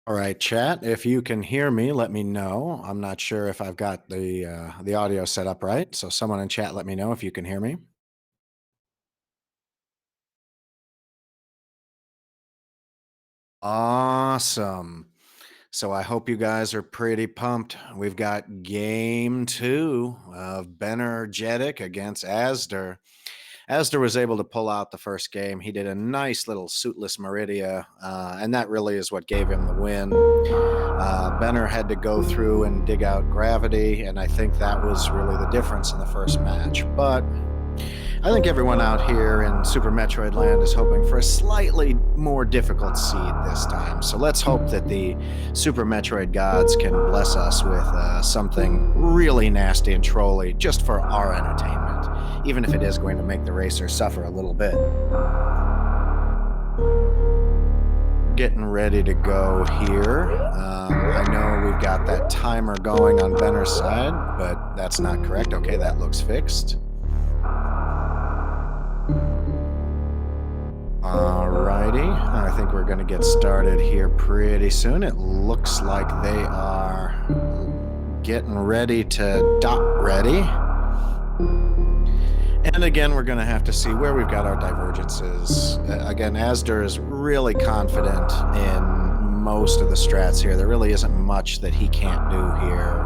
All right, chat. If you can hear me, let me know. I'm not sure if I've got the audio set up right. So someone in chat, let me know if you can hear me. Awesome. So I hope you guys are pretty pumped. We've got game two of Bennergetic against azder. Azder was able to pull out the first game. He did a nice little suitless Meridia, and that really is what gave him the win. Benner had to go through and dig out gravity, and I think that was really the difference in the first match. But I think everyone out here in Super Metroid Land is hoping for a slightly more difficult seed this time. So let's hope that the Super Metroid gods can bless us with something really nasty and trolly just for our entertainment, even if it is going to make the racer suffer a little bit. Getting ready to go here. I know we've got that timer going on Benner's side, but that's not correct. Okay, that looks fixed. Alrighty, I think we're going to get started here pretty soon. It looks like they are getting ready to dot ready. And again, we're going to have to see where we've got our divergences. Again, azder is really confident in most of the strats here. There really isn't much that he can't do here.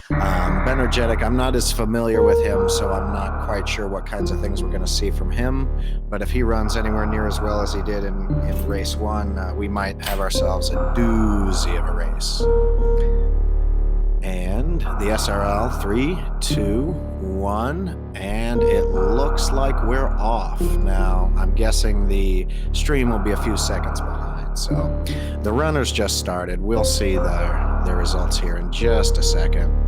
Bennergetic, I'm not as familiar with him, so I'm not quite sure what kinds of things we're going to see from him. But if he runs anywhere near as well as he did in race one, we might have ourselves a doozy of a race. And the SRL, 3, 2, 1, and it looks like we're off. Now, I'm guessing the stream will be a few seconds behind. So the runners just started. We'll see the results here in just a second.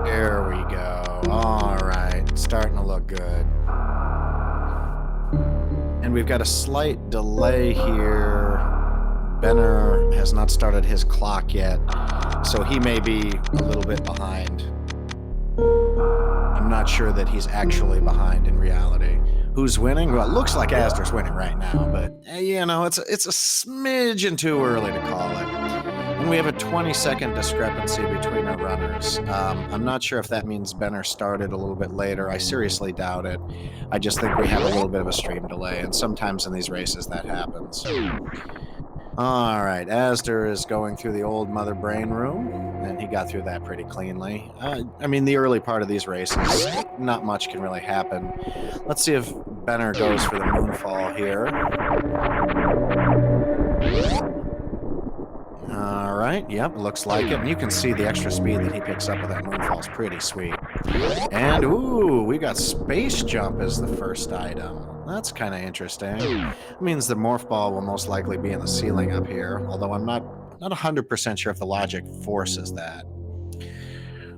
There we go. All right, starting to look good. And we've got a slight delay here. Benner has not started his clock yet, so he may be a little bit behind. I'm not sure that he's actually behind in reality. Who's winning? Well, it looks like azder's winning right now, but you know, it's a smidgen too early to call it. And we have a 20-second discrepancy between our runners. I'm not sure if that means Benner started a little bit later. I seriously doubt it. I just think we have a little bit of a stream delay, and sometimes in these races that happens. All right, azder is going through the old mother brain room, and he got through that pretty cleanly. I mean, the early part of these races, not much can really happen. Let's see if Benner goes for the moonfall here. All right, yep, looks like it. And you can see the extra speed that he picks up with that moonfall is pretty sweet. And, ooh, we got space jump as the first item. That's kind of interesting. It means the morph ball will most likely be in the ceiling up here, although I'm not 100% sure if the logic forces that.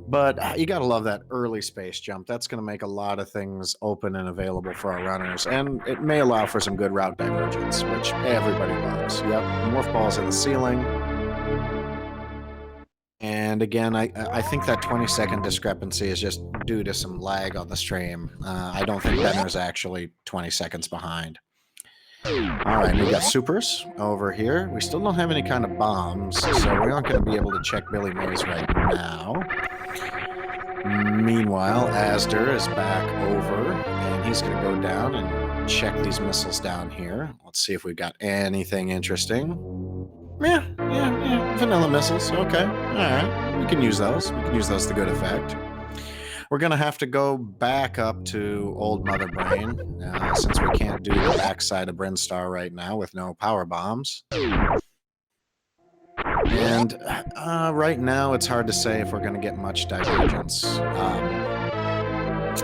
But you got to love that early space jump. That's going to make a lot of things open and available for our runners, and it may allow for some good route divergence, which everybody loves. Yep, morph ball's in the ceiling. And again, I think that 20-second discrepancy is just due to some lag on the stream. I don't think Benner's actually 20 seconds behind. All right, we got supers over here. We still don't have any kind of bombs, so we're not going to be able to check Billy Mays right now. Meanwhile, azder is back over, and he's going to go down and check these missiles down here. Let's see if we've got anything interesting. Yeah, vanilla missiles. Okay, all right. We can use those. We can use those to good effect. We're going to have to go back up to Old Mother Brain, since we can't do the backside of Brinstar right now with no power bombs. And right now, it's hard to say if we're going to get much divergence.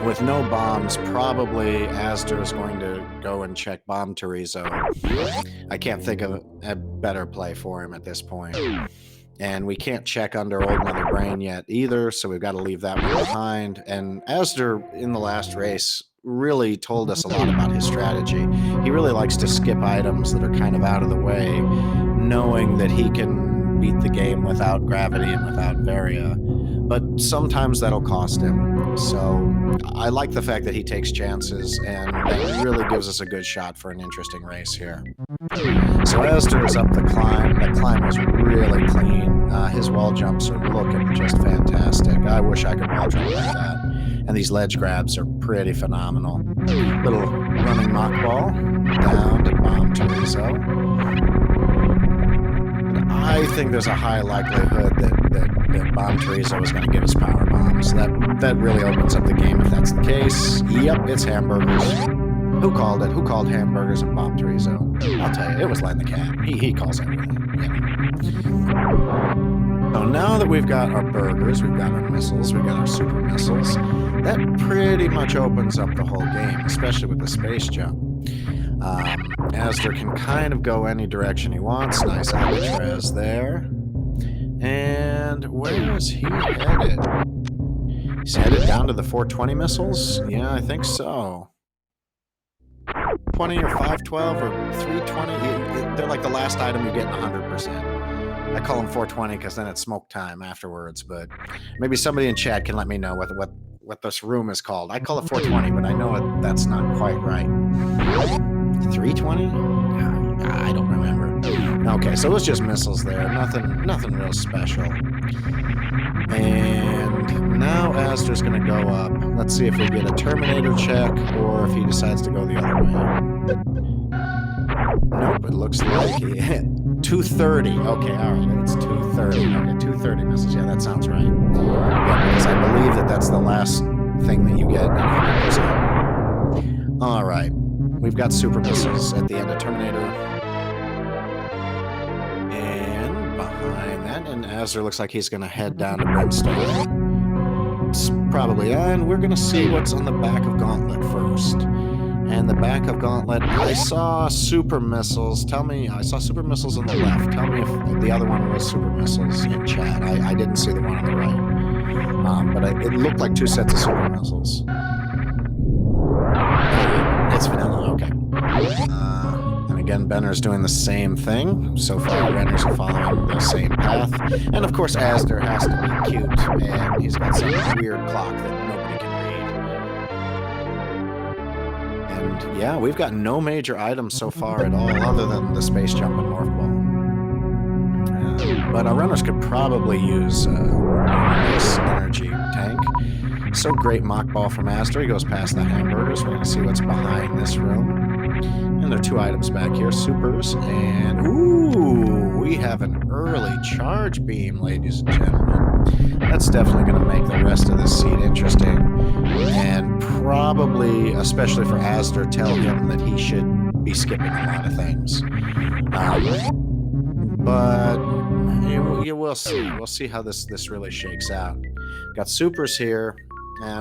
With no bombs, probably azder is going to go and check Bomb Terizo. I can't think of a better play for him at this point. And we can't check under Old Mother Brain yet either, so we've got to leave that one behind. And azder, in the last race, really told us a lot about his strategy. He really likes to skip items that are kind of out of the way, knowing that he can beat the game without gravity and without Varia, but sometimes that'll cost him. So I like the fact that he takes chances, and that really gives us a good shot for an interesting race here. So azder is up the climb. That climb was really clean. His wall jumps are looking just fantastic. I wish I could wall jump like that. And these ledge grabs are pretty phenomenal. Little running mock ball down to bomb Chorizo. I think there's a high likelihood that Bomb Chorizo is going to give us power bombs. That really opens up the game if that's the case. Yep, it's hamburgers. Who called it? Who called hamburgers and Bomb Chorizo? I'll tell you, it was Len the Cat. He calls everything. Yeah. So now that we've got our burgers, we've got our missiles, we've got our super missiles, that pretty much opens up the whole game, especially with the space jump. azder can kind of go any direction he wants. Nice Alcatraz there. And where is he headed? He's headed down to the 420 missiles? Yeah, I think so. 20 or 512 or 320. They're like the last item you get in 100%. I call them 420 because then it's smoke time afterwards, but maybe somebody in chat can let me know what this room is called. I call it 420, but I know that's not quite right. 320? I don't remember. Okay, so it was just missiles there. Nothing real special. And now azder's going to go up. Let's see if we get a Terminator check or if he decides to go the other way. Nope, it looks like he hit 230. Okay, all right, it's 230. Okay, 230 missiles. Yeah, that sounds right. Yeah, because I believe that's the last thing that you get. All right, we've got super missiles at the end of Terminator. And behind that, and azder looks like he's going to head down to Brimstone. Probably, and we're going to see what's on the back of Gauntlet first. And the back of Gauntlet, I saw super missiles. I saw super missiles on the left. Tell me if the other one was super missiles in chat. I didn't see the one on the right. But it looked like two sets of super missiles. It's vanilla, okay. And again, Benner's doing the same thing. So far, the runners are following the same path. And of course, azder has to be cute. And he's got some weird clock that nobody can read. And yeah, we've got no major items so far at all, other than the space jump and morph ball. But our runners could probably use this energy tank. So great mock ball from azder. He goes past the hamburgers. We're going to see what's behind this room. And there are two items back here, supers. And ooh, we have an early charge beam, ladies and gentlemen. That's definitely going to make the rest of this seed interesting. And probably, especially for azder, tell him that he should be skipping a lot of things. But we'll see. We'll see how this really shakes out. Got supers here.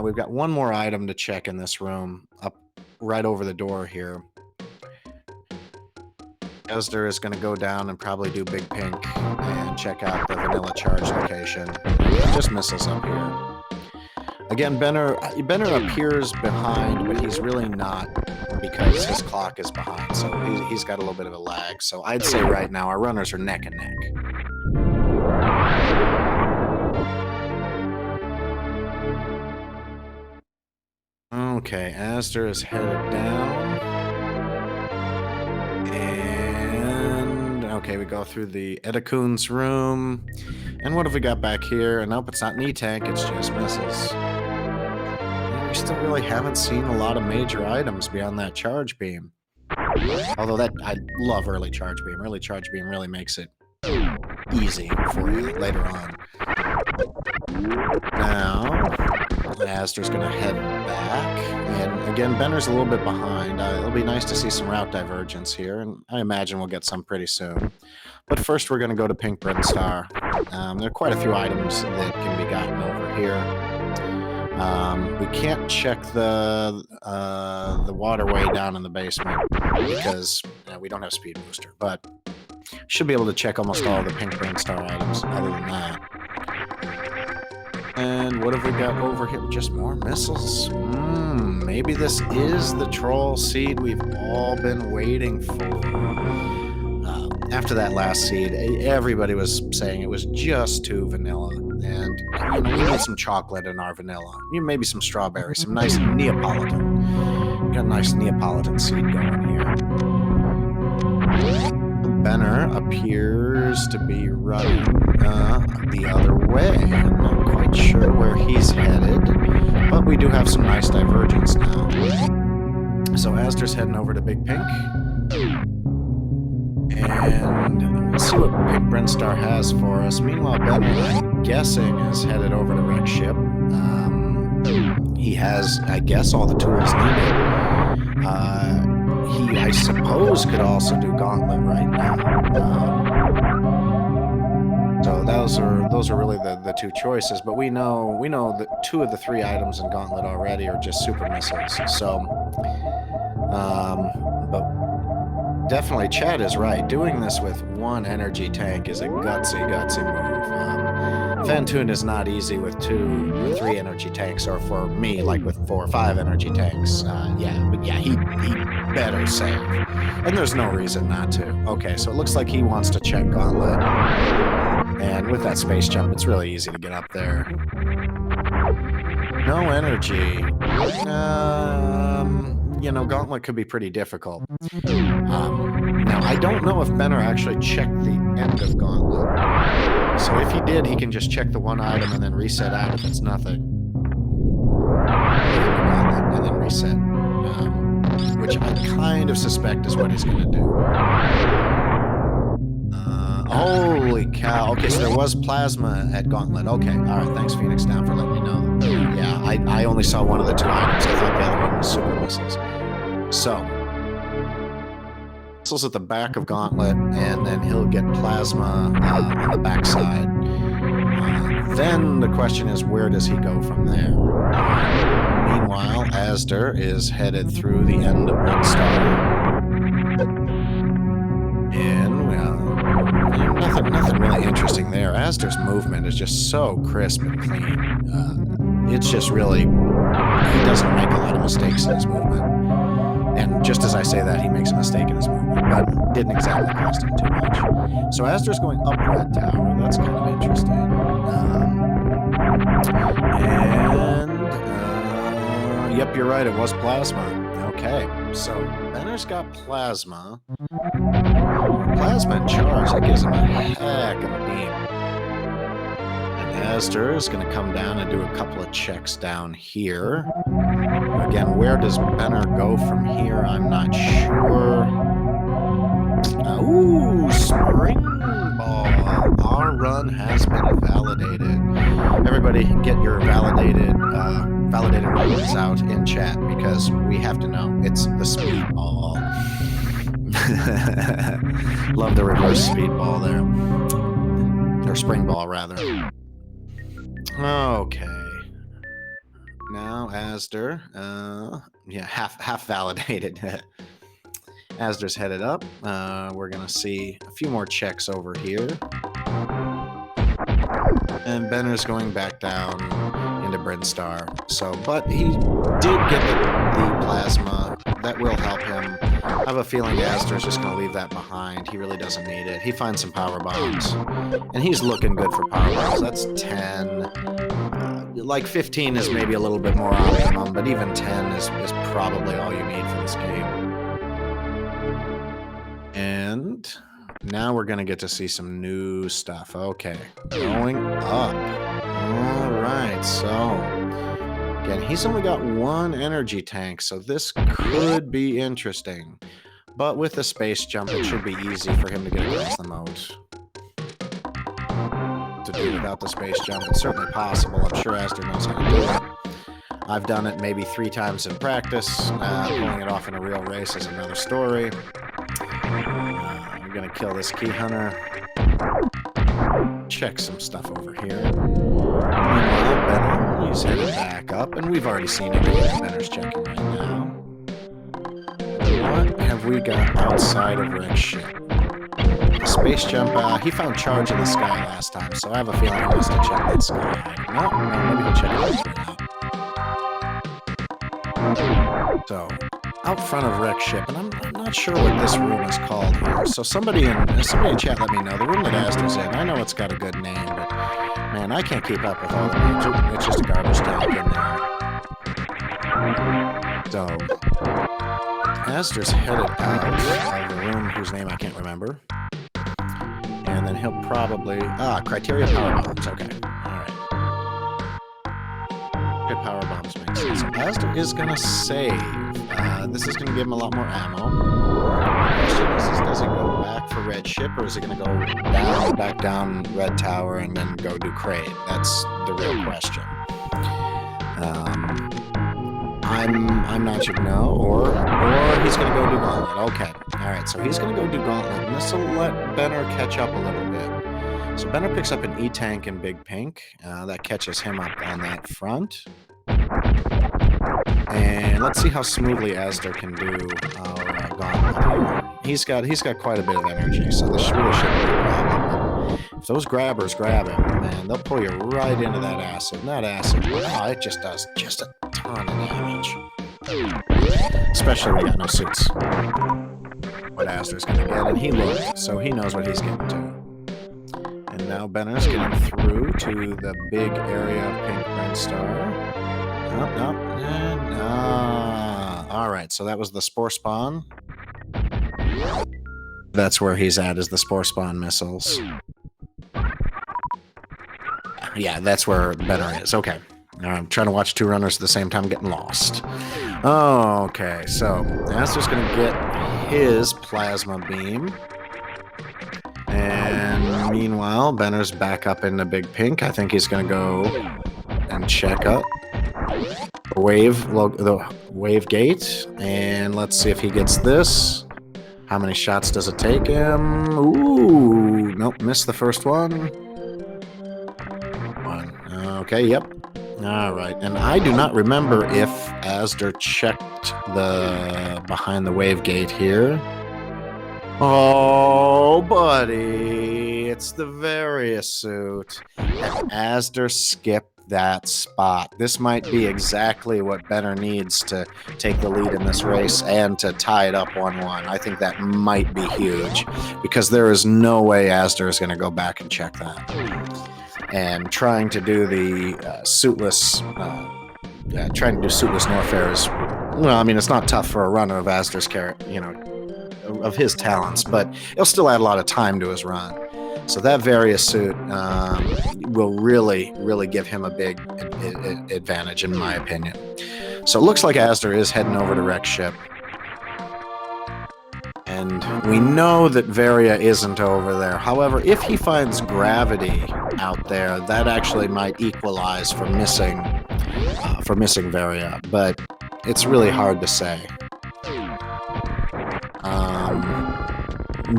We've got one more item to check in this room, up right over the door here. azder is going to go down and probably do Big Pink and check out the vanilla charge location. Just missiles up here. Again, Benner appears behind, but he's really not because his clock is behind. So he's got a little bit of a lag. So I'd say right now our runners are neck and neck. Okay, azder is headed down. And okay, we go through the Edakun's room. And what have we got back here? Nope, it's not knee tank, it's just missiles. And we still really haven't seen a lot of major items beyond that charge beam. Although I love early charge beam. Early charge beam really makes it easy for you later on. Now, azder's going to head back. And again, Benner's a little bit behind. It'll be nice to see some route divergence here, and I imagine we'll get some pretty soon. But first, we're going to go to Pink Brinstar. There are quite a few items that can be gotten over here. We can't check the waterway down in the basement because we don't have speed booster, but should be able to check almost all the Pink Brinstar items other than that. And what have we got over here? Just more missiles. Maybe this is the troll seed we've all been waiting for. after that last seed, everybody was saying it was just too vanilla. And we need some chocolate in our vanilla. Maybe some strawberry, some nice Neapolitan. Got a nice Neapolitan seed going here. Benner appears to be running the other way. I'm not quite sure where he's headed, but we do have some nice divergence now. So azder's heading over to Big Pink. And let's see what Pink Brinstar has for us. Meanwhile, Benner, I'm guessing, is headed over to Rex Ship. He has, I guess, all the tools needed. He, I suppose, could also do Gauntlet right now. So those are really the two choices. But we know that 2 of the 3 items in Gauntlet already are just super missiles. So, but definitely, Chad is right. Doing this with 1 energy tank is a gutsy move. Fantoon is not easy with 2 or 3 energy tanks, or for me, like with 4 or 5 energy tanks. He better save. And there's no reason not to. Okay, so it looks like he wants to check Gauntlet. And with that space jump, it's really easy to get up there. No energy. Gauntlet could be pretty difficult. Now, I don't know if Benner actually checked the end of Gauntlet. So if he did, he can just check the 1 item and then reset out if it's nothing. And then reset. Which I kind of suspect is what he's going to do. Holy cow. Okay, so there was plasma at Gauntlet. Okay, alright, thanks Phoenix Down for letting me know. Yeah, I only saw 1 of the 2 items. I thought the other one was super missiles. So, missiles at the back of Gauntlet, and then he'll get plasma on the backside. Then the question is, where does he go from there? Meanwhile, azder is headed through the end of Brinstar. And, nothing really interesting there. azder's movement is just so crisp and clean. It's just really, he doesn't make a lot of mistakes in his movement. And just as I say that, he makes a mistake in his movement, but didn't exactly cost him too much. So azder's going up Red Tower. That's kind of interesting. Yep, you're right. It was plasma. Okay, so Benner's got plasma. Plasma and charge, that gives him a heck of a beam. And azder is going to come down and do a couple of checks down here. Again, where does Benner go from here? I'm not sure. Ooh, spring ball. Our run has been validated. Everybody get your validated runs out in chat because we have to know. It's the speed ball. Love the reverse speed ball there. Or spring ball, rather. Okay. Now azder, half validated. azder's headed up. We're gonna see a few more checks over here, and Benner's going back down into Brinstar. So, but he did get the plasma. That will help him. I have a feeling azder's just gonna leave that behind. He really doesn't need it. He finds some power bombs, and he's looking good for power bombs. That's 10. Like 15 is maybe a little bit more optimum, but even 10 is probably all you need for this game. And now we're going to get to see some new stuff. Okay, going up. All right, so again, he's only got 1 energy tank, so this could be interesting. But with the space jump, it should be easy for him to get across the moat. To do without the space jump, it's certainly possible. I'm sure azder knows how to do it. I've done it maybe 3 times in practice. Pulling it off in a real race is another story. I'm gonna kill this key hunter. Check some stuff over here. Meanwhile, Benner, he's headed back up, and we've already seen everything Benner's checking right now. What have we got outside of Rex Ship? Space jump, he found charge in the sky last time, so I have a feeling he wants to check that sky item. No, maybe he'll check it out. So, out front of Wreck Ship, and I'm not sure what this room is called here. So somebody in chat, let me know. The room that Asder's in, I know it's got a good name, but man, I can't keep up with all the names. It's just a garbage tank in there. So Asder's headed out of the room whose name I can't remember, and then he'll probably criteria power bombs. Okay, all right. Good power bombs makes sense. So Asder is gonna save. This is gonna give him a lot more ammo. The question is does he go back for Red Ship, or is he gonna go back down Red Tower and then go do Crate? That's the real question. I'm not sure. No, or he's gonna go do Gauntlet. Okay, all right. So he's gonna go do Gauntlet, and this will let Benner catch up a little bit. So Benner picks up an E-Tank in Big Pink. That catches him up on that front. And let's see how smoothly Asder can do Gauntlet. He's got quite a bit of energy, so this really shouldn't be a problem. If those grabbers grab him, man, they'll pull you right into that acid. And that acid, it just does just a ton of damage. Especially when you got no suits. What Asder's gonna get, and he looked, so he knows what he's getting to. And now Benner's getting through to the big area of Pink Red Star. All right, so that was the Spore Spawn. That's where he's at, is the Spore Spawn missiles. Yeah, that's where Benner is. Okay. I'm trying to watch two runners at the same time getting lost. Okay, so Asder's going to get his plasma beam. And meanwhile, Benner's back up in the Big Pink. I think he's going to go and check up the wave gate, and let's see if he gets this. How many shots does it take him? Ooh, nope, missed the first one. Okay, yep. All right, and I do not remember if Asder checked the behind the wave gate here. Oh, buddy, it's the Varia suit. And Asder skipped that spot. This might be exactly what Benner needs to take the lead in this race and to tie it up 1-1. I think that might be huge, because there is no way Asder is going to go back and check that. And trying to do the suitless Norfair is, well, I mean, it's not tough for a runner of Asder's of his talents, but it'll still add a lot of time to his run. So that Varia suit will really give him a big advantage, in my opinion. So it looks like Asder is heading over to Wreck Ship. And we know that Varia isn't over there. However, if he finds gravity out there, that actually might equalize for missing Varia. But it's really hard to say.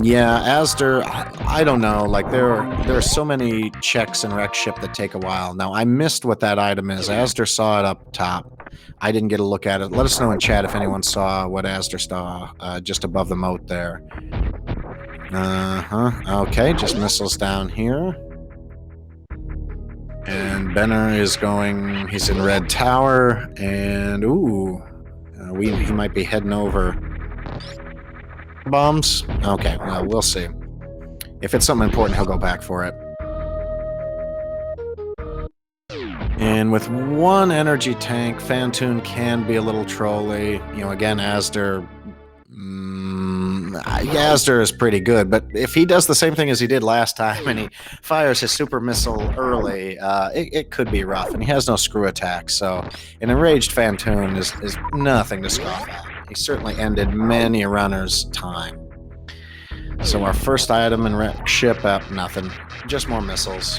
Yeah, Asder, I don't know. Like, there are so many checks in Wreck Ship that take a while. Now, I missed what that item is. Asder saw it up top. I didn't get a look at it. Let us know in chat if anyone saw what Asder saw just above the moat there. Okay, just missiles down here. And Benner is going, he's in Red Tower, and he might be heading over. Bombs? Okay, well, we'll see. If it's something important, he'll go back for it. And with one energy tank, Fantoon can be a little trolly. Again, Asder is pretty good, but if he does the same thing as he did last time and he fires his super missile early, it could be rough, and he has no screw attack, so an enraged Fantoon is nothing to scoff at. He certainly ended many runners' time. So our first item in Wreck Ship, nothing. Just more missiles.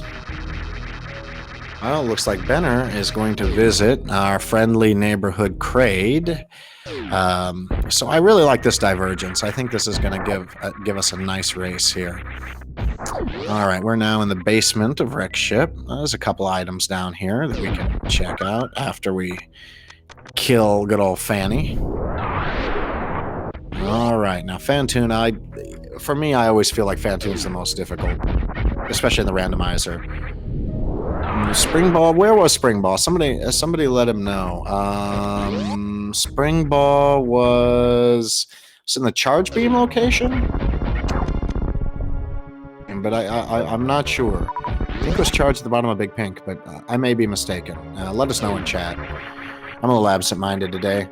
Well, it looks like Benner is going to visit our friendly neighborhood Crade. So I really like this divergence. I think this is going to give us a nice race here. All right, we're now in the basement of Wreck Ship. There's a couple items down here that we can check out after we kill good old Fanny. All right, now Fantoon, for me, I always feel like Fantoon's the most difficult, especially in the randomizer. Spring Ball, where was Spring Ball? Somebody let him know. Spring Ball was in the charge beam location, but I'm not sure. I think it was charged at the bottom of Big Pink, but I may be mistaken. Let us know in chat. I'm a little absent-minded today.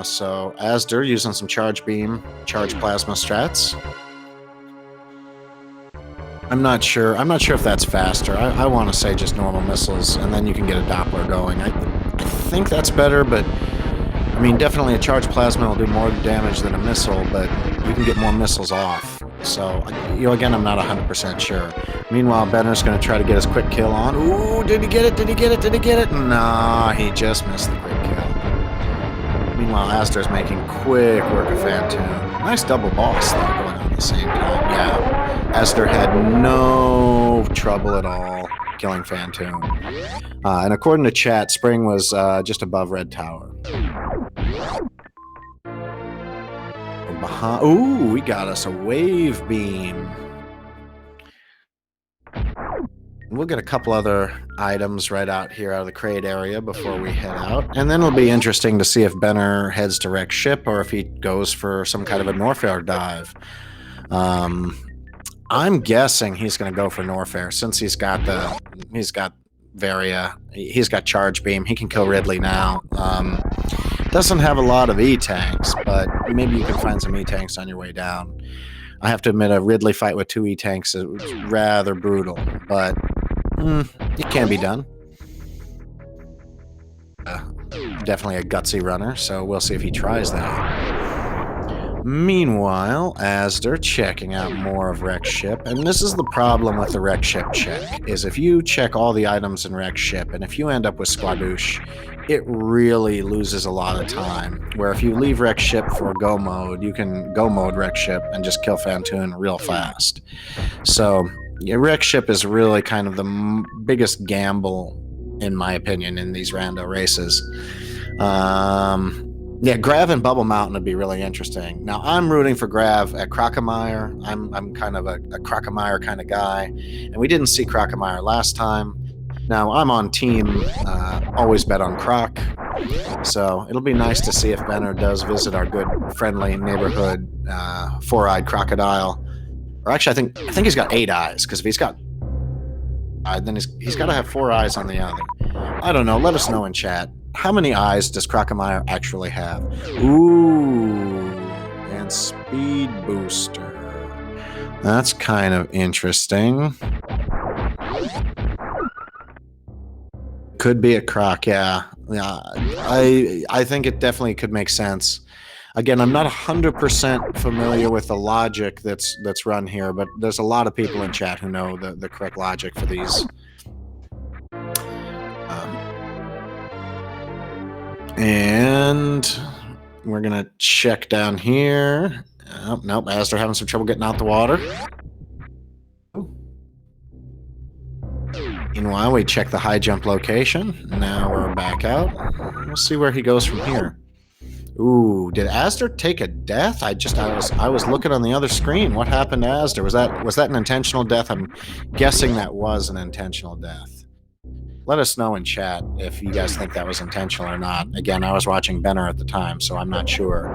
So azder using some charge beam, charge plasma strats. I'm not sure if that's faster. I want to say just normal missiles, and then you can get a Doppler going. I think that's better, but I mean, definitely a charge plasma will do more damage than a missile, but you can get more missiles off. So, again, I'm not 100% sure. Meanwhile, Benner's going to try to get his quick kill on. Ooh, did he get it? Did he get it? Did he get it? Nah, he just missed the quick kill. Meanwhile, azder's making quick work of Phantom. Nice double boss, though, going on at the same time. Yeah, azder had no trouble at all killing Phantom. And according to chat, Spring was just above Red Tower. Ooh, we got us a wave beam. We'll get a couple other items right out here out of the crate area before we head out. And then it'll be interesting to see if Benner heads to wreck ship or if he goes for some kind of a Norfair dive. I'm guessing he's going to go for Norfair since he's got Varia, he's got charge beam. He can kill Ridley now. Doesn't have a lot of E-tanks, but maybe you can find some E-tanks on your way down. I have to admit, a Ridley fight with 2 E-tanks is rather brutal, but it can be done. Definitely a gutsy runner, so we'll see if he tries that. Meanwhile, azder checking out more of wreck ship, and this is the problem with the wreck ship check, is if you check all the items in wreck ship, and if you end up with Squadouche, it really loses a lot of time, where if you leave wreck ship for go mode, you can go mode wreck ship and just kill Phantoon real fast. So, wreck ship is really kind of the biggest gamble, in my opinion, in these rando races. Yeah, Grav and Bubble Mountain would be really interesting. Now, I'm rooting for Grav at Crocomire. I'm kind of a Crocomire kind of guy, and we didn't see Crocomire last time. Now, I'm on team always bet on Croc, so it'll be nice to see if Benner does visit our good, friendly neighborhood four-eyed crocodile. Or actually, I think he's got 8 eyes, because if he's got then he's got to have 4 eyes on the other. I don't know. Let us know in chat. How many eyes does Crocomire actually have? Ooh, and speed booster. That's kind of interesting. Could be a Croc, yeah. I think it definitely could make sense. Again, I'm not 100% familiar with the logic that's run here, but there's a lot of people in chat who know the correct logic for these. And we're going to check down here. Oh, nope, azder having some trouble getting out the water. Meanwhile, we check the high jump location. Now we're back out. We'll see where he goes from here. Ooh, did azder take a death? I was looking on the other screen. What happened to azder? Was that an intentional death? I'm guessing that was an intentional death. Let us know in chat if you guys think that was intentional or not. Again, I was watching Benner at the time, so I'm not sure.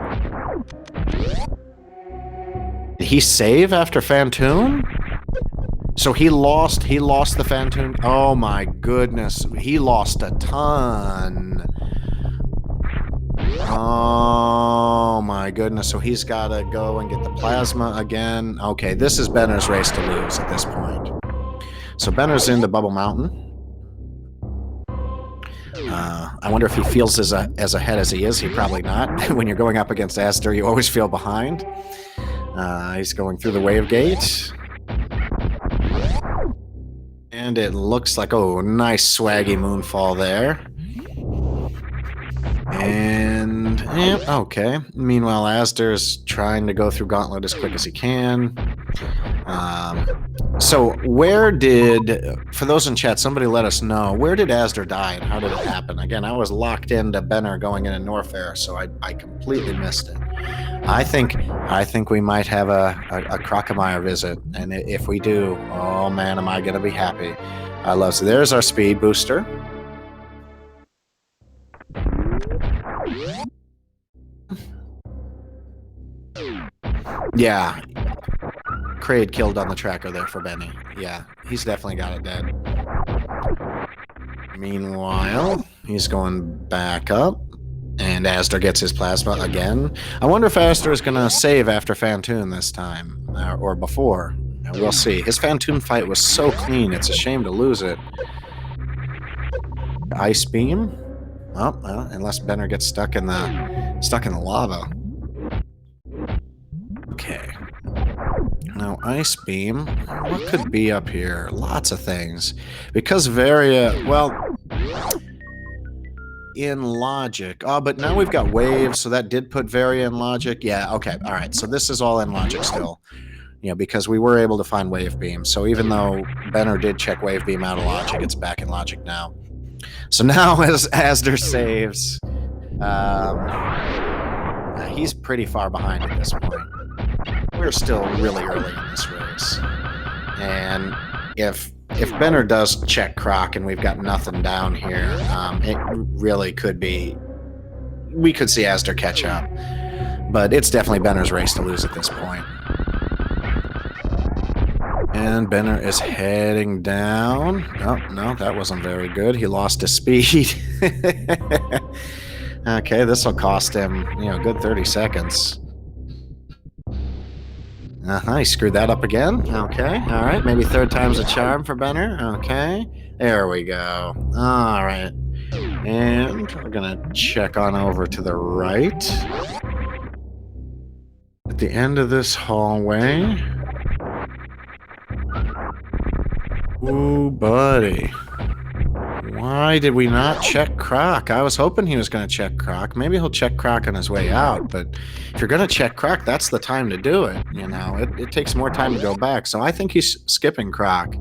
Did he save after Phantoon? So he lost the Phantoon? Oh my goodness. He lost a ton. Oh my goodness. So he's got to go and get the plasma again. Okay, this is Benner's race to lose at this point. So Benner's into Bubble Mountain. I wonder if he feels as ahead as he is. He probably not. When you're going up against azder, you always feel behind. He's going through the wave gate. And it looks like, oh, nice swaggy moonfall there. And, okay. Meanwhile, azder's trying to go through Gauntlet as quick as he can. So where for those in chat, somebody let us know, where did azder die and how did it happen? Again, I was locked into Benner going into Norfair, so I completely missed it. I think we might have a Crocomire visit, and if we do, oh man, am I going to be happy. I love it. So there's our speed booster. Yeah. Kraid killed on the tracker there for Benny. Yeah, he's definitely got it dead. Meanwhile, he's going back up. And azder gets his plasma again. I wonder if azder is going to save after Fantoon this time. Or before. We'll see. His Fantoon fight was so clean, it's a shame to lose it. Ice beam. Oh, well, unless Benner gets stuck in the lava. Okay. Now, ice beam. What could be up here? Lots of things. Because Varia, well, in logic. Oh, but now we've got waves, so that did put Varia in logic. Yeah, okay. All right. So this is all in logic still. You know, because we were able to find wave beam. So even though Benner did check wave beam out of logic, it's back in logic now. So now as azder saves, he's pretty far behind at this point. We're still really early in this race. And if Benner does check Croc and we've got nothing down here, it really could be, we could see azder catch up. But it's definitely Benner's race to lose at this point. And Benner is heading down. Oh, no, that wasn't very good. He lost his speed. Okay, this will cost him, a good 30 seconds. He screwed that up again. Okay, all right. Maybe third time's a charm for Benner. Okay, there we go. All right. And we're going to check on over to the right. At the end of this hallway. Ooh, buddy. Why did we not check Croc? I was hoping he was going to check Croc. Maybe he'll check Croc on his way out, but if you're going to check Croc, that's the time to do it. It takes more time to go back. So I think he's skipping Croc,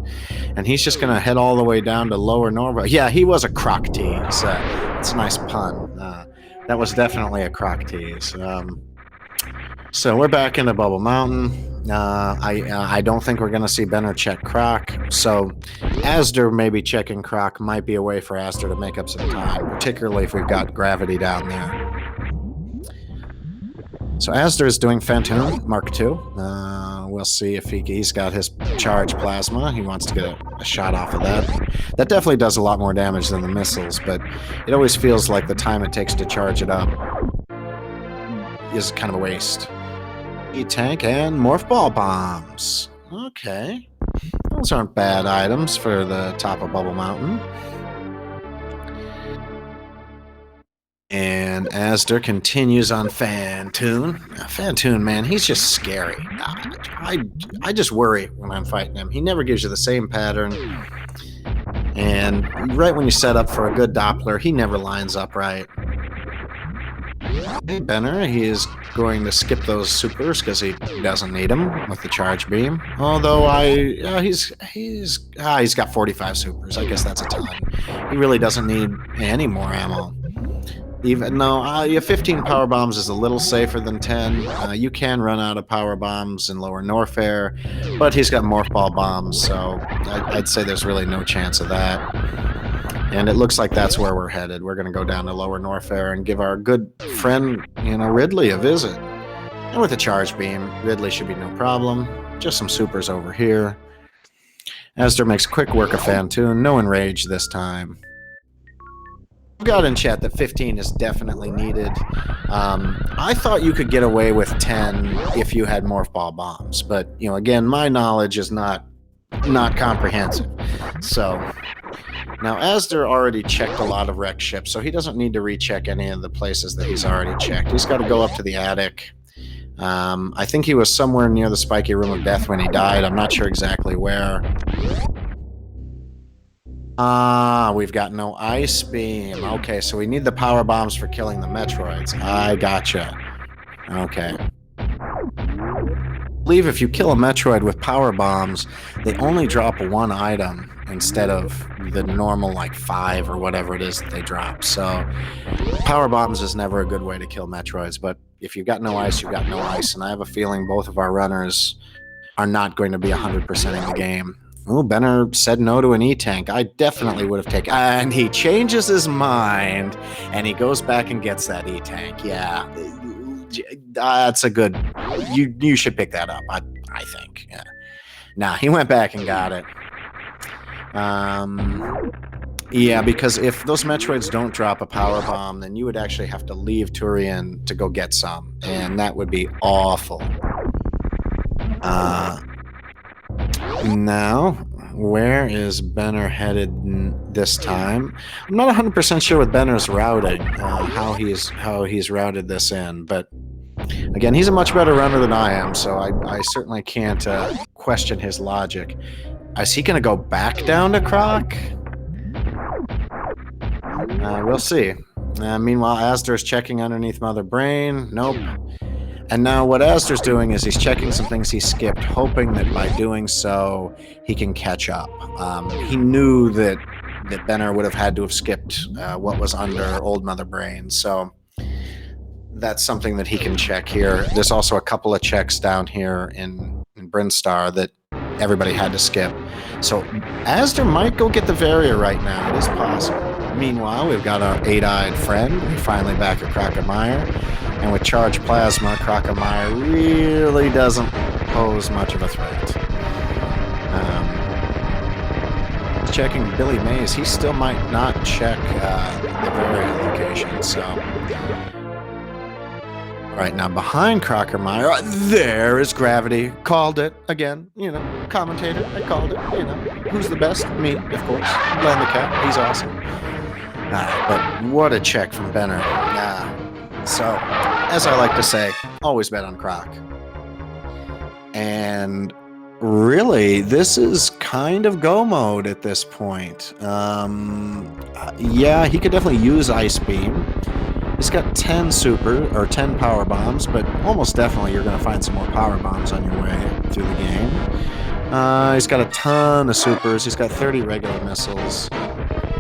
and he's just going to head all the way down to lower Norva. Yeah, he was a Croc tease. That's a nice pun. That was definitely a Croc tease. So we're back into Bubble Mountain. I don't think we're going to see Benner check Croc. So azder maybe checking Croc might be a way for azder to make up some time, particularly if we've got gravity down there. So azder is doing Fantoon Mark II. We'll see if he's got his charge plasma. He wants to get a shot off of that. That definitely does a lot more damage than the missiles, but it always feels like the time it takes to charge it up is kind of a waste. E-tank and morph ball bombs. Okay. Those aren't bad items for the top of Bubble Mountain. And azder continues on Fantoon. Fantoon, man, he's just scary. I just worry when I'm fighting him. He never gives you the same pattern. And right when you set up for a good Doppler, he never lines up right. Hey, Benner, he is going to skip those supers because he doesn't need them with the charge beam. Although he's got 45 supers. I guess that's a ton. He really doesn't need any more ammo. Even though 15 power bombs is a little safer than 10. You can run out of power bombs in lower Norfair, but he's got morph ball bombs, so I'd say there's really no chance of that. And it looks like that's where we're headed. We're going to go down to lower Norfair and give our good friend, Ridley a visit. And with a charge beam, Ridley should be no problem. Just some supers over here. azder makes quick work of Fantoon. No enrage this time. I've got in chat that 15 is definitely needed. I thought you could get away with 10 if you had morph ball bombs. But, again, my knowledge is not comprehensive. So now azder already checked a lot of wreck ships, so he doesn't need to recheck any of the places that he's already checked. He's got to go up to the attic. I think he was somewhere near the spiky room of death when he died. I'm not sure exactly where. We've got no ice beam. Okay, so we need the power bombs for killing the Metroids. I gotcha. Okay. I believe if you kill a Metroid with power bombs, they only drop one item instead of the normal 5 or whatever it is that they drop. So power bombs is never a good way to kill Metroids, but if you've got no ice, you've got no ice, and I have a feeling both of our runners are not going to be 100% in the game. Oh, Benner said no to an E-Tank. I definitely would have taken. And he changes his mind, and he goes back and gets that E-Tank. Yeah, that's a good. You should pick that up. I think. Yeah. Nah, he went back and got it. Yeah, because if those Metroids don't drop a power bomb, then you would actually have to leave Turian to go get some, and that would be awful. Now, where is Benner headed this time? I'm not 100% sure with Benner's routing, how he's routed this in, but again, he's a much better runner than I am, so I certainly can't question his logic. Is he going to go back down to Croc? We'll see. Meanwhile, Azder's checking underneath Mother Brain. Nope. And now what Azder's doing is he's checking some things he skipped, hoping that by doing so, he can catch up. He knew that Benner would have had to have skipped what was under Old Mother Brain, so that's something that he can check here. There's also a couple of checks down here in Brinstar that everybody had to skip. So Azder might go get the Varia right now. It is possible. Meanwhile, we've got our 8-eyed friend. We're finally back at Crocomire. And with Charged Plasma, Crocomire really doesn't pose much of a threat. Checking Billy Mays. He still might not check the Varia location, so... Right now, behind Crocomire, there is Gravity. Called it again. You know, commentator. I called it. You know, who's the best? Me, of course. Glenn the Cat. He's awesome. But what a check from Benner. So, as I like to say, always bet on Croc. And really, this is kind of go mode at this point. Yeah, he could definitely use Ice Beam. He's got 10 power bombs, but almost definitely you're going to find some more power bombs on your way through the game. He's got a ton of supers. He's got 30 regular missiles.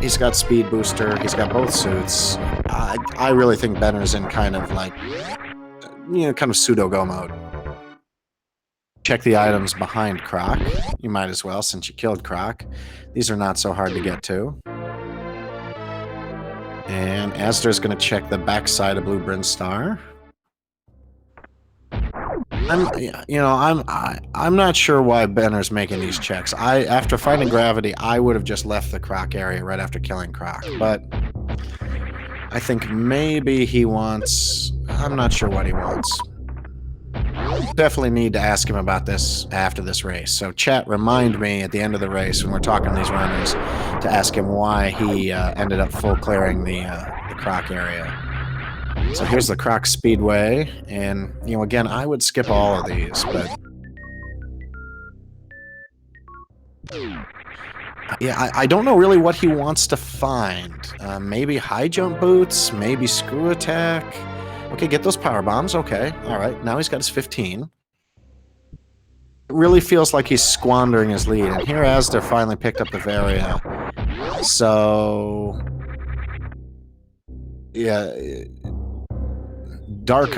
He's got speed booster. He's got both suits. I really think Benner's in kind of like, kind of pseudo go mode. Check the items behind Croc. You might as well, since you killed Croc. These are not so hard to get to. And Azder's going to check the backside of Blue Brinstar. I'm not sure why Benner's making these checks. After finding Gravity, I would have just left the Croc area right after killing Croc. But I think maybe he wants... I'm not sure what he wants. Definitely need to ask him about this after this race. So chat, remind me at the end of the race when we're talking to these runners to ask him why he ended up full clearing the Croc area. So here's the Croc Speedway, and again, I would skip all of these, but yeah, I don't know really what he wants to find. Maybe high jump boots, maybe screw attack. Okay, get those power bombs. Okay, all right. Now he's got his 15. It really feels like he's squandering his lead. And here Azder finally picked up the Varia. So, yeah, Dark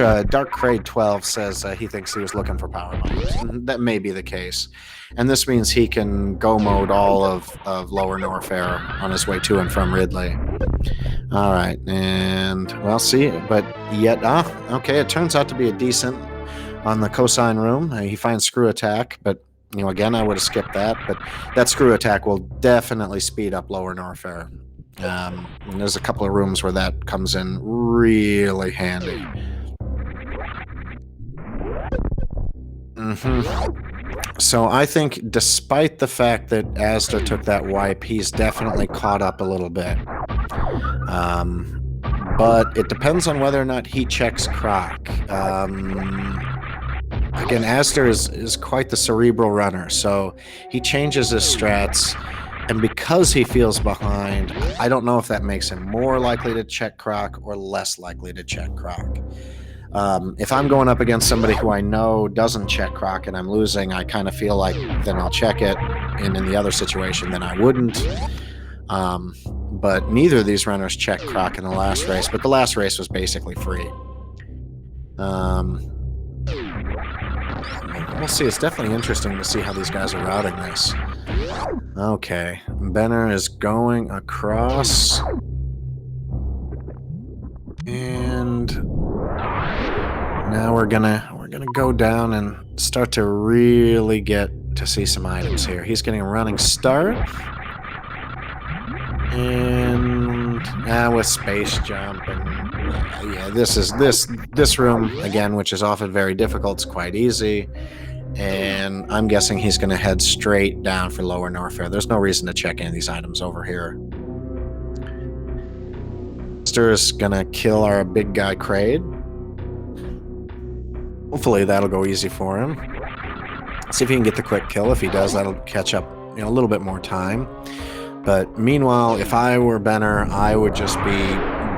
Crade 12 says he thinks he was looking for power bombs. And that may be the case. And this means he can go mode all of Lower Norfair on his way to and from Ridley. All right, and well, see, but yet, okay, it turns out to be a decent on the cosine room. He finds screw attack, but again, I would have skipped that. But that screw attack will definitely speed up Lower Norfair. And there's a couple of rooms where that comes in really handy. So I think, despite the fact that Azder took that wipe, he's definitely caught up a little bit. But it depends on whether or not he checks Croc. Again, Azder is quite the cerebral runner, so he changes his strats, and because he feels behind, I don't know if that makes him more likely to check Croc or less likely to check Croc. If I'm going up against somebody who I know doesn't check Croc and I'm losing, I kind of feel like then I'll check it, and in the other situation, then I wouldn't. But neither of these runners checked Croc in the last race, but the last race was basically free. We'll see. It's definitely interesting to see how these guys are routing this. Okay, Benner is going across. And now we're gonna go down and start to really get to see some items here. He's getting a running start. And with space jump and yeah, this room again, which is often very difficult, is quite easy. And I'm guessing he's going to head straight down for Lower Norfair. There's no reason to check any of these items over here. Azder is going to kill our big guy Kraid. Hopefully that'll go easy for him. See if he can get the quick kill. If he does, that'll catch up, a little bit more time. But meanwhile, if I were Benner, I would just be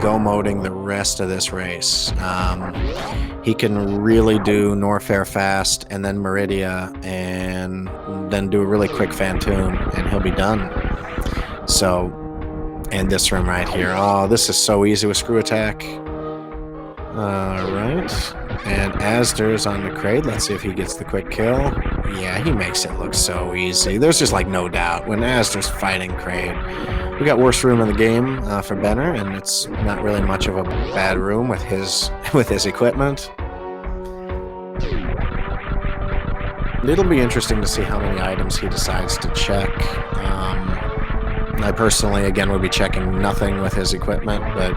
go-moding the rest of this race. He can really do Norfair fast, and then Meridia, and then do a really quick Phantom, and he'll be done. So, and this room right here. Oh, this is so easy with Screw Attack. Alright. And Azder's on the Kraid. Let's see if he gets the quick kill. Yeah, he makes it look so easy. There's just like no doubt when Azder's fighting Kraid. We got worst room in the game for Benner, and it's not really much of a bad room with his equipment. It'll be interesting to see how many items he decides to check. I personally, again, would be checking nothing with his equipment, but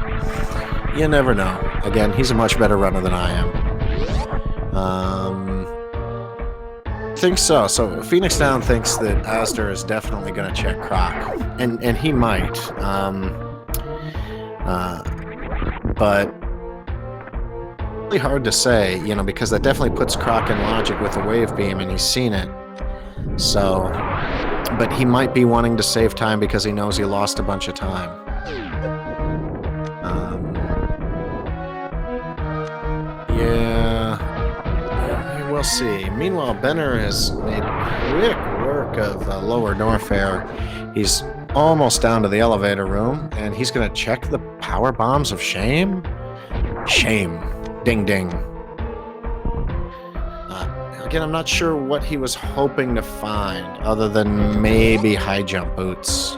you never know. Again, he's a much better runner than I am. I think so. So Phoenix Down thinks that Azder is definitely going to check Croc, and he might. But really hard to say, because that definitely puts Croc in logic with the wave beam, and he's seen it. So, but he might be wanting to save time because he knows he lost a bunch of time. We'll see. Meanwhile, Benner has made quick work of Lower Norfair. He's almost down to the elevator room, and he's going to check the power bombs of shame. Shame. Ding, ding. Again, I'm not sure what he was hoping to find, other than maybe high jump boots.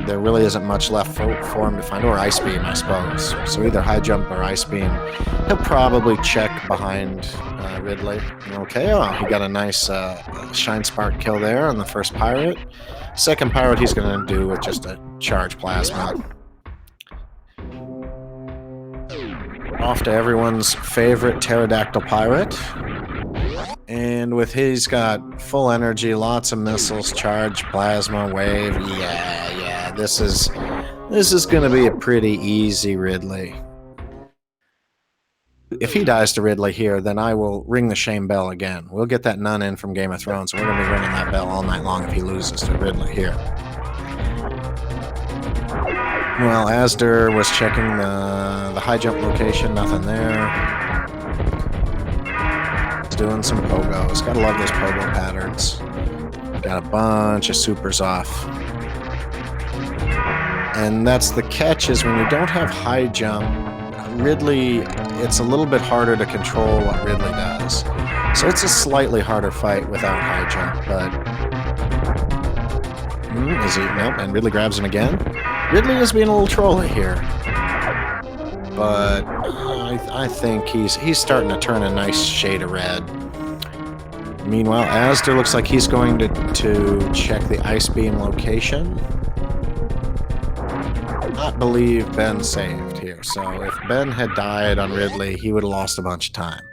There really isn't much left for him to find, or ice beam, I suppose. So either high jump or ice beam. He'll probably check behind Ridley. Okay, oh, he got a nice Shine Spark kill there on the first pirate. Second pirate he's going to do with just a charge plasma. Off to everyone's favorite pterodactyl pirate. And with he's got full energy, lots of missiles, charge, plasma, wave. Yeah, this is going to be a pretty easy Ridley. If he dies to Ridley here, then I will ring the shame bell again. We'll get that nun in from Game of Thrones, and we're going to be ringing that bell all night long if he loses to Ridley here. Well, Azder was checking the high jump location, nothing there. He's doing some pogos. Gotta love those pogo patterns. Got a bunch of supers off. And that's the catch, is when you don't have high jump, Ridley, it's a little bit harder to control what Ridley does. So it's a slightly harder fight without high jump, but... is he? Nope, and Ridley grabs him again. Ridley is being a little trolly here. But I think he's starting to turn a nice shade of red. Meanwhile, Azder looks like he's going to check the ice beam location. Not believe Ben saved here. So if Ben had died on Ridley, he would have lost a bunch of time.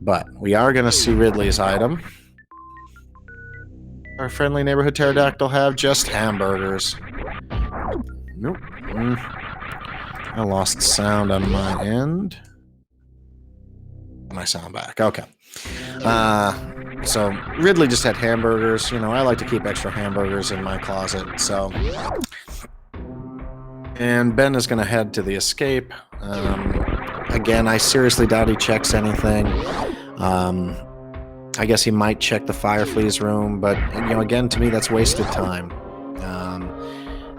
But we are going to see Ridley's item. Our friendly neighborhood pterodactyl have just hamburgers. Nope. I lost sound on my end. My sound back. Okay. So Ridley just had hamburgers. I like to keep extra hamburgers in my closet. So, and Ben is going to head to the escape. Again, I seriously doubt he checks anything. I guess he might check the Fireflea's room, but again, to me, that's wasted time.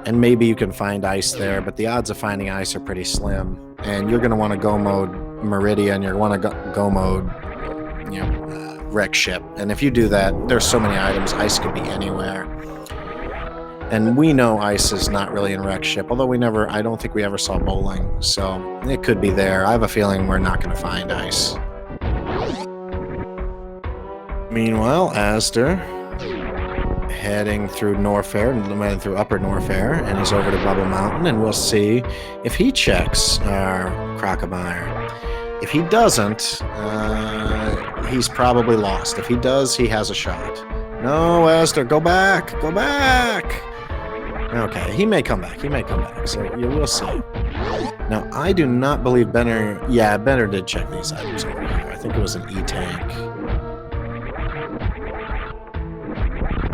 And maybe you can find ice there, but the odds of finding ice are pretty slim. And you're going to want to go mode Meridia and you want to go mode, wreck ship. And if you do that, there's so many items. Ice could be anywhere. And we know ice is not really in wreck ship, although I don't think we ever saw bowling. So it could be there. I have a feeling we're not going to find ice. Meanwhile, azder heading through Norfair and heading through Upper Norfair, and he's over to Bubble Mountain, and we'll see if he checks our Crocomire. If he doesn't, he's probably lost. If he does, he has a shot. No, azder, go back! Go back! Okay, he may come back. He may come back, so you will see. Now, I do not believe Benner... Yeah, Benner did check these items over here. I think it was an E-tank.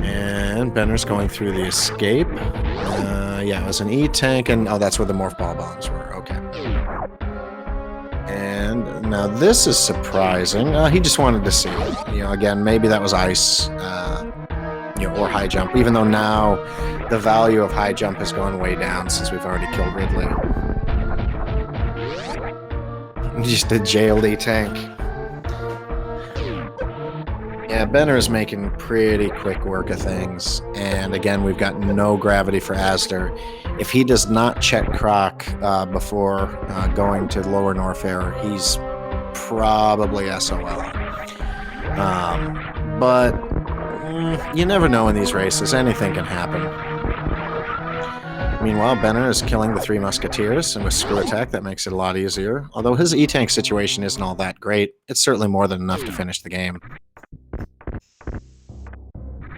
And Benner's going through the escape. Yeah, it was an E-tank, and oh, that's where the morph ball bombs were. Okay. And now this is surprising. He just wanted to see it. Again, maybe that was ice, or high jump. Even though now the value of high jump has gone way down since we've already killed Ridley. Just a jailed E-tank. Yeah, Benner is making pretty quick work of things. And again, we've got no gravity for azder. If he does not check Croc before going to Lower Norfair, he's probably SOL. But you never know in these races. Anything can happen. Meanwhile, Benner is killing the 3 Musketeers, and with Screw Attack, that makes it a lot easier. Although his E-tank situation isn't all that great, it's certainly more than enough to finish the game.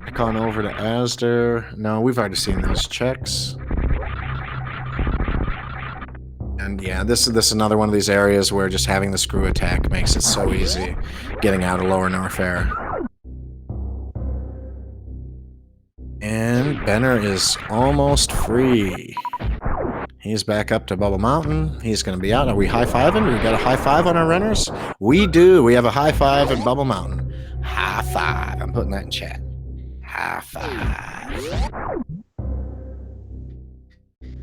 Back on over to azder. No, we've already seen those checks. And yeah, this is another one of these areas where just having the Screw Attack makes it so easy getting out of Lower Norfair. And Benner is almost free. He's back up to Bubble Mountain. He's going to be out. Are we high-fiving? We got a high-five on our runners? We do. We have a high-five at Bubble Mountain. High-five. I'm putting that in chat. High-five.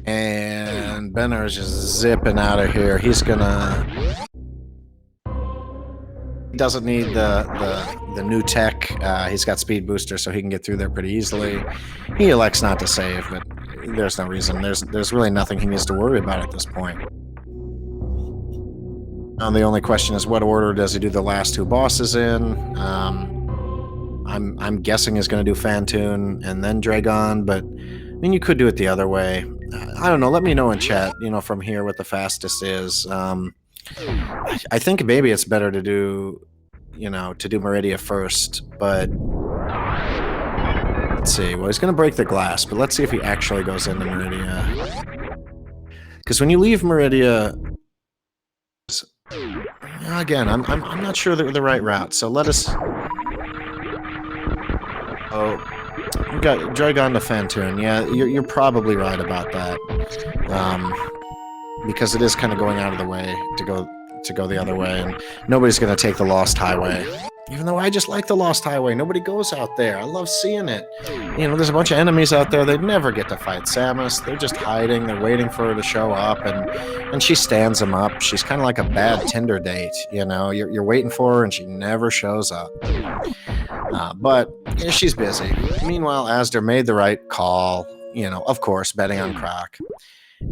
And Benner is just zipping out of here. He's going to... He doesn't need the new tech. He's got speed booster, so he can get through there pretty easily. He elects not to save, but there's no reason. There's really nothing he needs to worry about at this point. The only question is, what order does he do the last 2 bosses in? I'm guessing he's going to do Phantoon and then Dragon, but I mean, you could do it the other way. I don't know. Let me know in chat, from here what the fastest is. I think maybe it's better to do, Meridia first, but let's see. Well, he's going to break the glass, but let's see if he actually goes into Meridia. Because when you leave Meridia, again, I'm not sure they're the right route, so let us... Oh, we got Dragon to Phantoon. Yeah, you're probably right about that. Because it is kind of going out of the way to go the other way, and nobody's going to take the Lost Highway. Even though I just like the Lost Highway, nobody goes out there. I love seeing it. There's a bunch of enemies out there. They never get to fight Samus. They're just hiding. They're waiting for her to show up, and she stands them up. She's kind of like a bad Tinder date. You're waiting for her, and she never shows up. But she's busy. Meanwhile, azder made the right call. Of course, betting on Croc.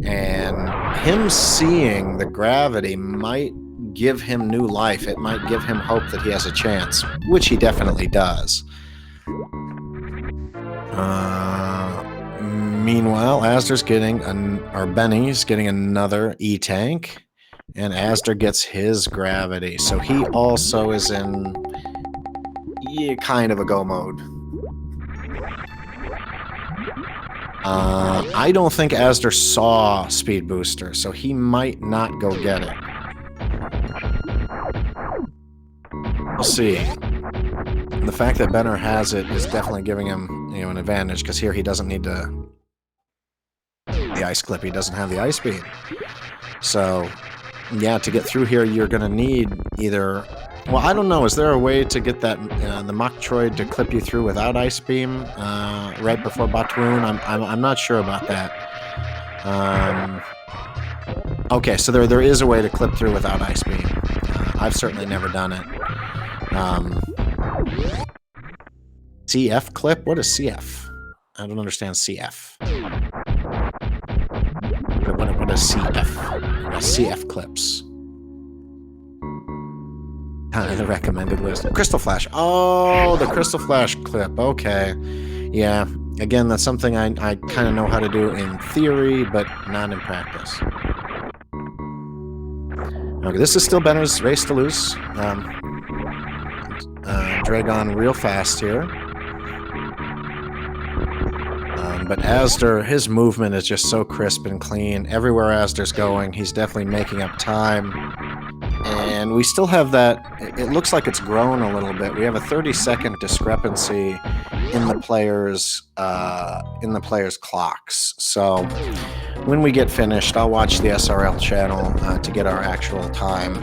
And him seeing the gravity might give him new life. It might give him hope that he has a chance, which he definitely does. Meanwhile, azder's getting Benny's getting another E-tank, and azder gets his gravity. So he also is in kind of a go mode. I don't think azder saw Speed Booster, so he might not go get it. We'll see. The fact that Benner has it is definitely giving him, an advantage, because here he doesn't need the ice clip. He doesn't have the ice beam. So, yeah, to get through here, you're going to need either... Well, I don't know. Is there a way to get that the Machtroid to clip you through without Ice Beam right before Batoon? I'm not sure about that. Okay, so there is a way to clip through without ice beam. I've certainly never done it. CF clip? What is CF? I don't understand CF. What is CF? CF clips. The recommended list. Crystal Flash. Oh, the Crystal Flash clip. Okay. Yeah. Again, that's something I kind of know how to do in theory, but not in practice. Okay, this is still Benner's race to lose. Dragon real fast here. But azder, his movement is just so crisp and clean. Everywhere azder's going, he's definitely making up time. And we still have that, it looks like it's grown a little bit. We have a 30-second discrepancy in the players' clocks. So when we get finished, I'll watch the SRL channel to get our actual time.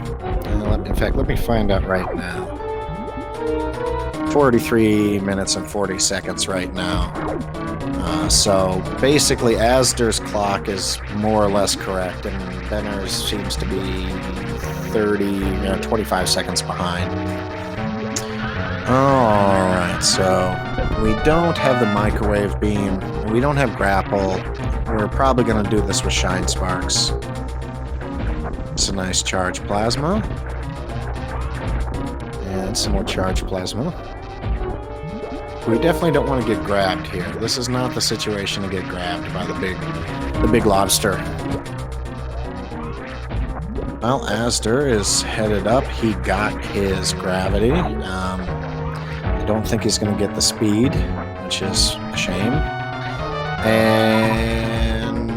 In fact, let me find out right now. 43 minutes and 40 seconds right now. So basically, azder's clock is more or less correct, and Benner's seems to be 25 seconds behind. All right, so we don't have the microwave beam. We don't have grapple. We're probably going to do this with shine sparks. It's a nice charge plasma. And some more charge plasma. We definitely don't want to get grabbed here. This is not the situation to get grabbed by the big lobster. Well, azder is headed up. He got his gravity. I don't think he's going to get the speed, which is a shame. And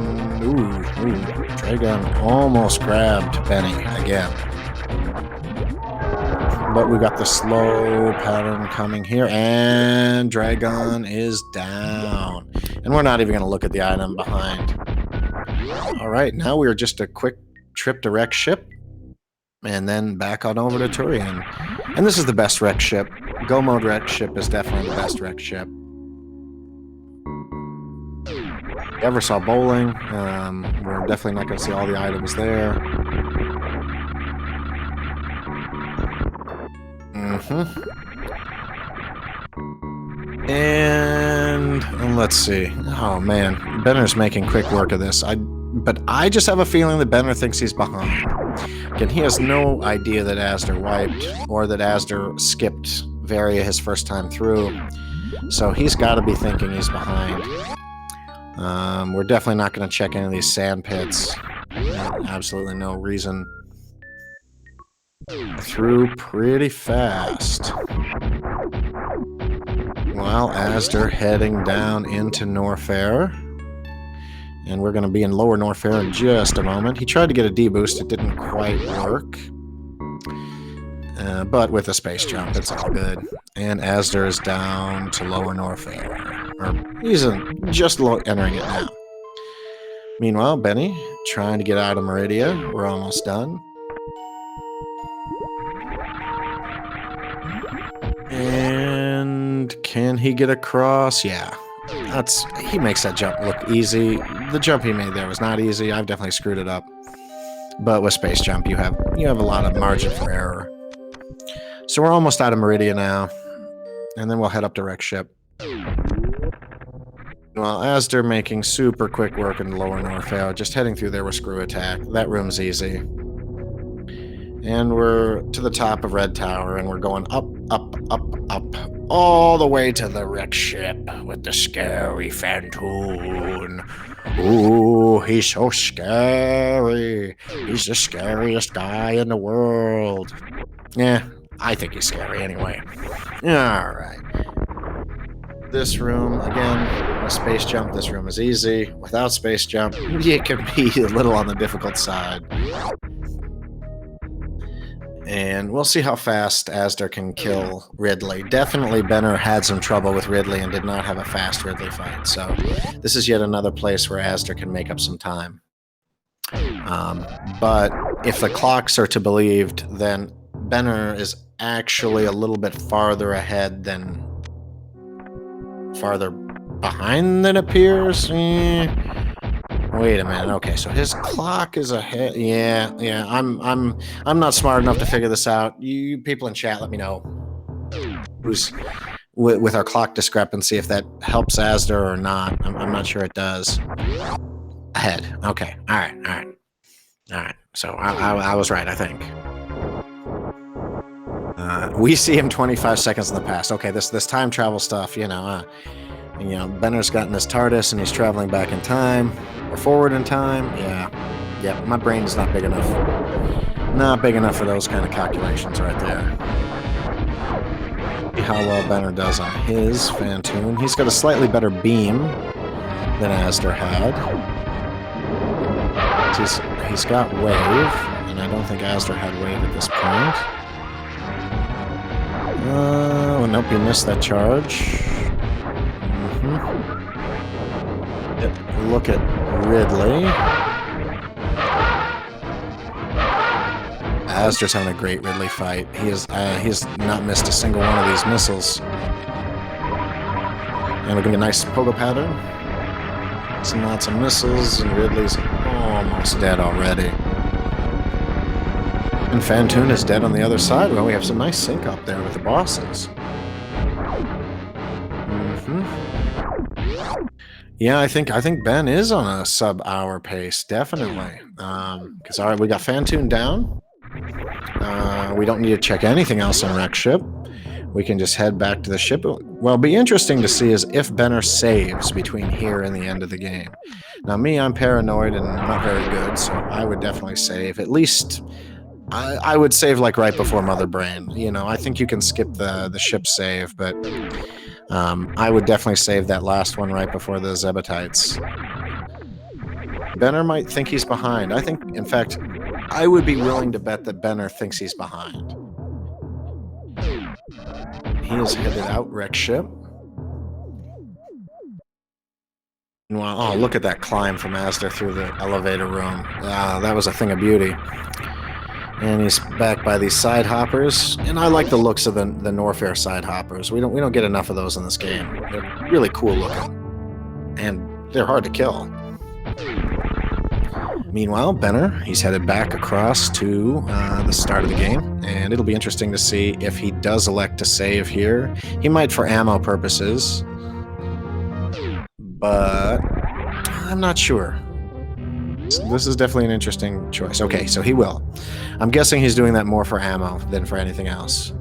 Dragon almost grabbed Benny again. But we got the slow pattern coming here, and Dragon is down. And we're not even going to look at the item behind. All right, now we're just a quick trip to wreck ship, and then back on over to Turian. And this is the best wreck ship. Go mode wreck ship is definitely the best wreck ship. If you ever saw bowling, we're definitely not going to see all the items there. And let's see. Oh man, Benner's making quick work of this. But I just have a feeling that Benner thinks he's behind. Again, he has no idea that azder wiped or that azder skipped Varia his first time through. So he's got to be thinking he's behind. We're definitely not going to check any of these sand pits. Absolutely no reason. Through pretty fast. Well, azder heading down into Norfair. And we're going to be in lower Norfair in just a moment. He tried to get a D-boost. It didn't quite work. But with a space jump, it's all good. And azder is down to lower Norfair. Or he's just entering it now. Meanwhile, Benny trying to get out of Meridia. We're almost done. And can he get across? Yeah. He makes that jump look easy. The jump he made there was not easy. I've definitely screwed it up. But with space jump, you have a lot of margin for error. So we're almost out of Meridia now. And then we'll head up to wreck ship. Well, azder making super quick work in lower Norfair. Just heading through there with screw attack. That room's easy. And we're to the top of Red Tower, and we're going up, up, up, up, all the way to the wreck ship with the scary Phantoon. Ooh, he's so scary. He's the scariest guy in the world. Yeah, I think he's scary anyway. All right. This room, again, with space jump, this room is easy. Without space jump, it can be a little on the difficult side. And we'll see how fast azder can kill Ridley. Definitely Benner had some trouble with Ridley and did not have a fast Ridley fight. So this is yet another place where azder can make up some time. But if the clocks are to be believed, then Benner is actually a little bit farther ahead than... farther behind than it appears? Wait a minute. Okay, so his clock is ahead. Yeah, yeah. I'm not smart enough to figure this out. You people in chat, let me know who's with our clock discrepancy, if that helps Asder or not. I'm not sure it does. Ahead. Okay. All right. All right. All right. So I was right, I think. We see him 25 seconds in the past. Okay, this time travel stuff, Benner's gotten this TARDIS and he's traveling back in time or forward in time. Yeah, my brain's not big enough. Not big enough for those kind of calculations right there. See how well Benner does on his Fantoon. He's got a slightly better beam than Asder had. He's got wave, and I don't think Asder had wave at this point. Nope, he missed that charge. Look at Ridley. Asder's having a great Ridley fight. He has not missed a single one of these missiles. And we're getting a nice pogo pattern. Lots of missiles, and Ridley's almost dead already. And Fantoon is dead on the other side. Well, we have some nice sync up there with the bosses. Yeah, I think Ben is on a sub-hour pace, definitely. Because all right, we got Fantoon down. We don't need to check anything else on Wreck Ship. We can just head back to the ship. Well, it'll be interesting to see is if Benner saves between here and the end of the game. Now, me, I'm paranoid and not very good, so I would definitely save. At least, I would save like right before Mother Brain. I think you can skip the ship save, but I would definitely save that last one right before the Zebatites. Benner might think he's behind. I think, in fact, I would be willing to bet that Benner thinks he's behind. He is headed out, Wreck Ship. Wow, look at that climb from Asder through the elevator room. That was a thing of beauty. And he's back by these side hoppers. And I like the looks of the Norfair side hoppers. We don't get enough of those in this game. They're really cool looking. And they're hard to kill. Meanwhile, Benner, he's headed back across to the start of the game, and it'll be interesting to see if he does elect to save here. He might for ammo purposes, but I'm not sure. This is definitely an interesting choice. Okay, so he will. I'm guessing he's doing that more for ammo than for anything else.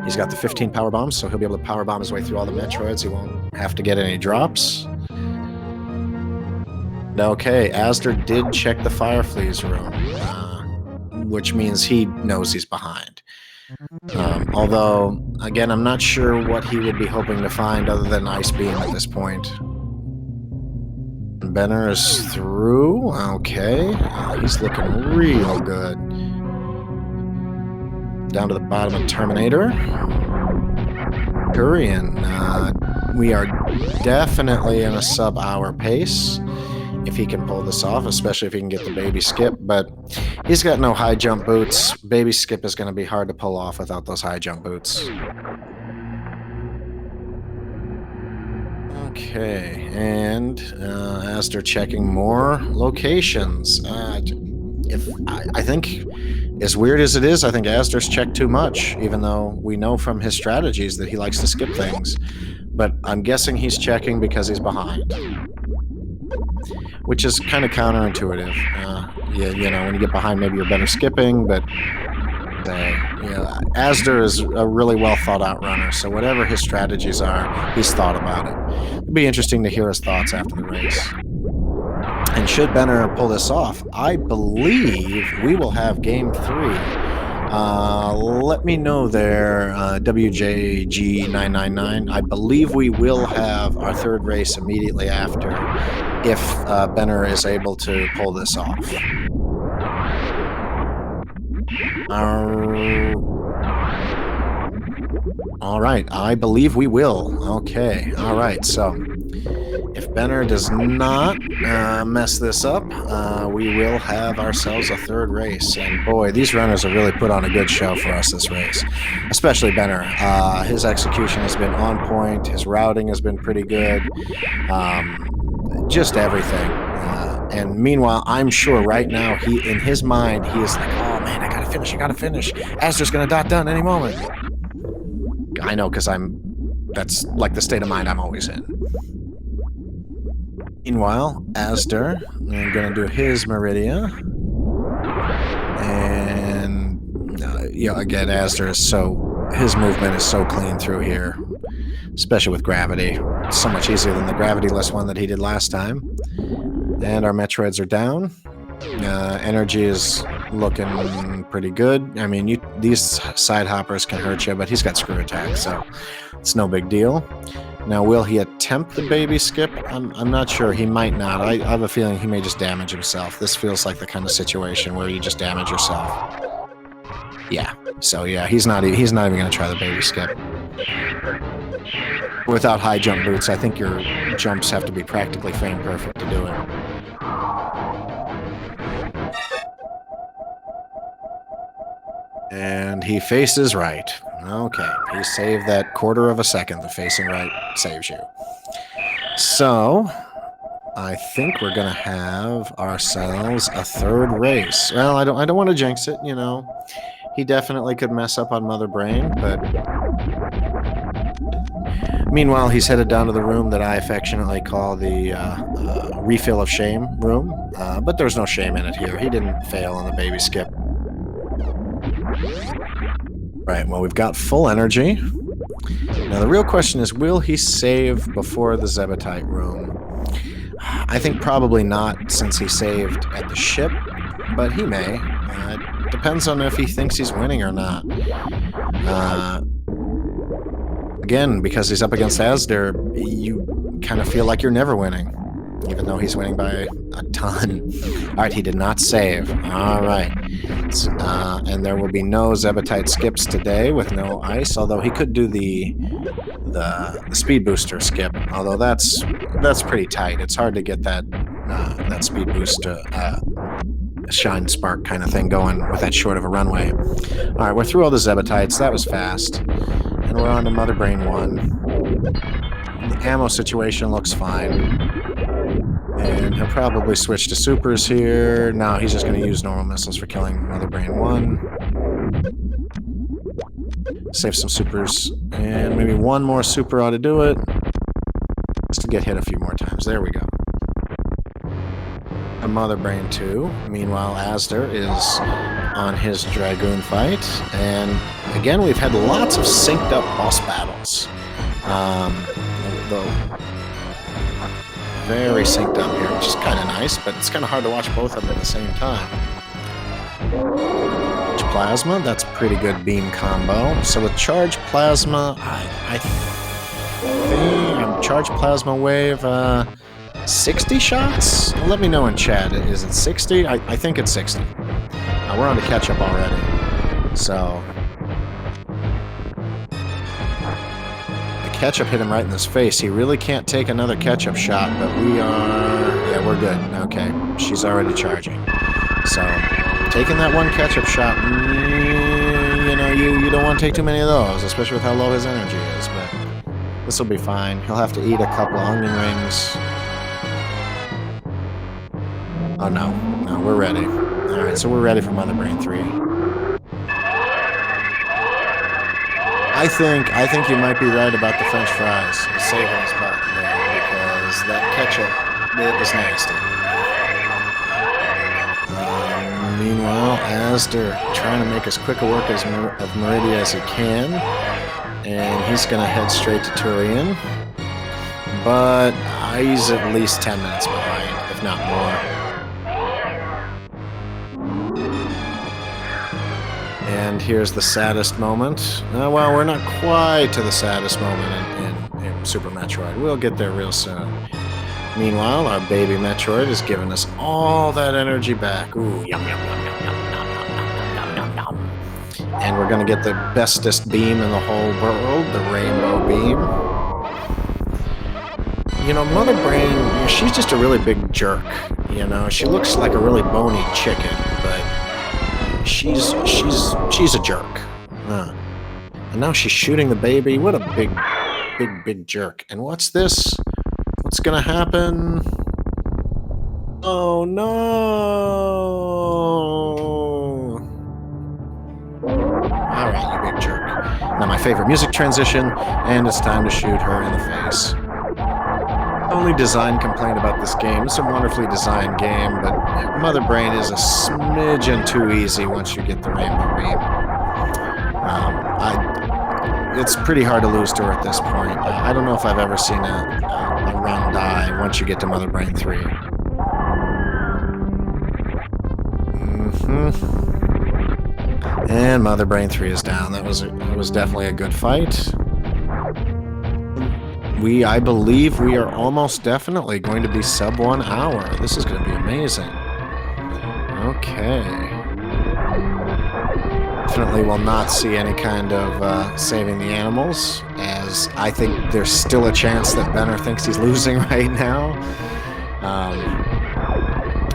He's got the 15 power bombs, so he'll be able to power bomb his way through all the Metroids. He won't have to get any drops. Okay, Asder did check the Firefleas room, which means he knows he's behind. Although, again, I'm not sure what he would be hoping to find other than Ice Beam at this point. Benner is through. Okay, he's looking real good. Down to the bottom of Terminator. Turian, we are definitely in a sub-hour pace. If he can pull this off, especially if he can get the baby skip, but he's got no high jump boots. Baby skip is going to be hard to pull off without those high jump boots. Okay, and Asder checking more locations. I think, as weird as it is, I think Asder's checked too much, even though we know from his strategies that he likes to skip things. But I'm guessing he's checking because he's behind. Which is kind of counterintuitive. When you get behind, maybe you're better skipping, but Asder is a really well thought out runner, so whatever his strategies are, he's thought about it. It'll be interesting to hear his thoughts after the race. And should Benner pull this off, I believe we will have game 3. Let me know there, WJG999. I believe we will have our third race immediately after if Benner is able to pull this off. All right, I believe we will. Okay, all right, so if Benner does not mess this up, we will have ourselves a third race. And boy, these runners have really put on a good show for us this race, especially Benner. His execution has been on point. His routing has been pretty good. just everything. And meanwhile, I'm sure right now in his mind, he is like, oh man, I gotta finish. Azder's gonna dot done any moment. I know, because that's like the state of mind I'm always in. Meanwhile, Azder, I'm gonna do his Meridia. And, again, Azder his movement is so clean through here, especially with gravity. It's so much easier than the gravity-less one that he did last time. And our Metroids are down. Energy is looking pretty good. I mean, these side hoppers can hurt you, but he's got screw attack, so it's no big deal. Now, will he attempt the baby skip? I'm not sure. He might not. I have a feeling he may just damage himself. This feels like the kind of situation where you just damage yourself. Yeah. So yeah, he's not even going to try the baby skip. Without high jump boots, I think your jumps have to be practically frame perfect to do it. And he faces right. Okay, he saved that quarter of a second. The facing right saves you. So, I think we're gonna have ourselves a third race. Well, I don't want to jinx it. He definitely could mess up on Mother Brain, but meanwhile, he's headed down to the room that I affectionately call the refill of shame room. But there's no shame in it here. He didn't fail on the baby skip. Right, well, we've got full energy. Now, the real question is, will he save before the Zebetite room? I think probably not, since he saved at the ship, but he may. It depends on if he thinks he's winning or not. Again, because he's up against Azder, you kind of feel like you're never winning, even though he's winning by a ton. All right, he did not save. All right. And there will be no Zebetite skips today with no ice, although he could do the speed booster skip, although that's pretty tight. It's hard to get that speed boost shine spark kind of thing going with that short of a runway. All right, we're through all the Zebetites. That was fast. And we're on to Mother Brain 1. The ammo situation looks fine. And he'll probably switch to supers here. No, he's just going to use normal missiles for killing Mother Brain 1. Save some supers. And maybe one more super ought to do it. Just to get hit a few more times. There we go. A Mother Brain 2. Meanwhile, Azder is on his Dragoon fight. And again, we've had lots of synced up boss battles. Though very synced up here, which is kind of nice, but it's kind of hard to watch both of them at the same time. Charge Plasma, that's a pretty good beam combo. So with Charge Plasma, I think Charge Plasma Wave, 60 shots? Let me know in chat. Is it 60? I think it's 60. We're on to catch up already. So ketchup hit him right in his face. He really can't take another ketchup shot, but we're good. Okay, she's already charging. So, taking that one ketchup shot, you don't want to take too many of those, especially with how low his energy is, but this will be fine. He'll have to eat a couple of onion rings. Oh, no, we're ready. All right, so we're ready for Mother Brain 3. I think you might be right about the French fries. Saving his butt there, because that ketchup bit is nasty. Meanwhile, Azder trying to make as quick a work of Meridia as he can. And he's going to head straight to Turian. But he's at least 10 minutes behind, if not more. And here's the saddest moment. Well, we're not quite to the saddest moment in Super Metroid. We'll get there real soon. Meanwhile, our baby Metroid is giving us all that energy back. Ooh, yum, yum, yum, yum, yum, yum, yum, yum, yum. And we're going to get the bestest beam in the whole world, the Rainbow Beam. Mother Brain, she's just a really big jerk. She looks like a really bony chicken, but she's a jerk. And now she's shooting the baby. What a big jerk. And what's this? What's gonna happen? Oh no! All right, you big jerk. Now my favorite music transition, and it's time to shoot her in the face. Only design complaint about this game. It's a wonderfully designed game, but Mother Brain is a smidgen too easy once you get the rainbow beam. It's pretty hard to lose to her at this point. I don't know if I've ever seen a run die once you get to Mother Brain 3. And Mother Brain 3 is down. That was definitely a good fight. I believe we are almost definitely going to be sub 1 hour. This is going to be amazing. Okay. Definitely will not see any kind of saving the animals, as I think there's still a chance that Benner thinks he's losing right now.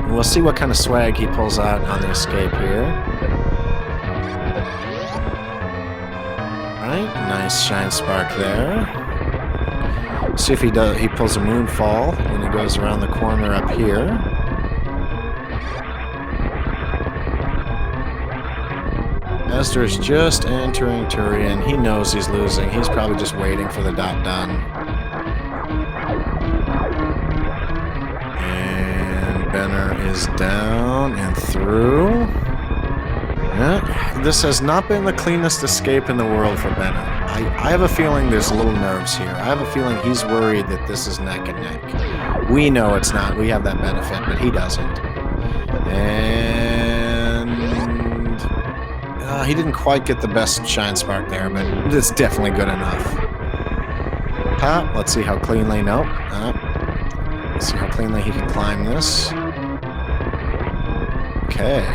We'll see what kind of swag he pulls out on the escape here. Right, nice shine spark there. See if he pulls a moonfall when he goes around the corner up here. Azder's just entering Turian. He knows he's losing. He's probably just waiting for the dot done. And Benner is down and through. Yeah, this has not been the cleanest escape in the world for Benner. I have a feeling there's little nerves here. I have a feeling he's worried that this is neck and neck. We know it's not. We have that benefit, but he doesn't. And he didn't quite get the best shine spark there, but it's definitely good enough. Let's see how cleanly. Nope. Let's see how cleanly he can climb this. Okay.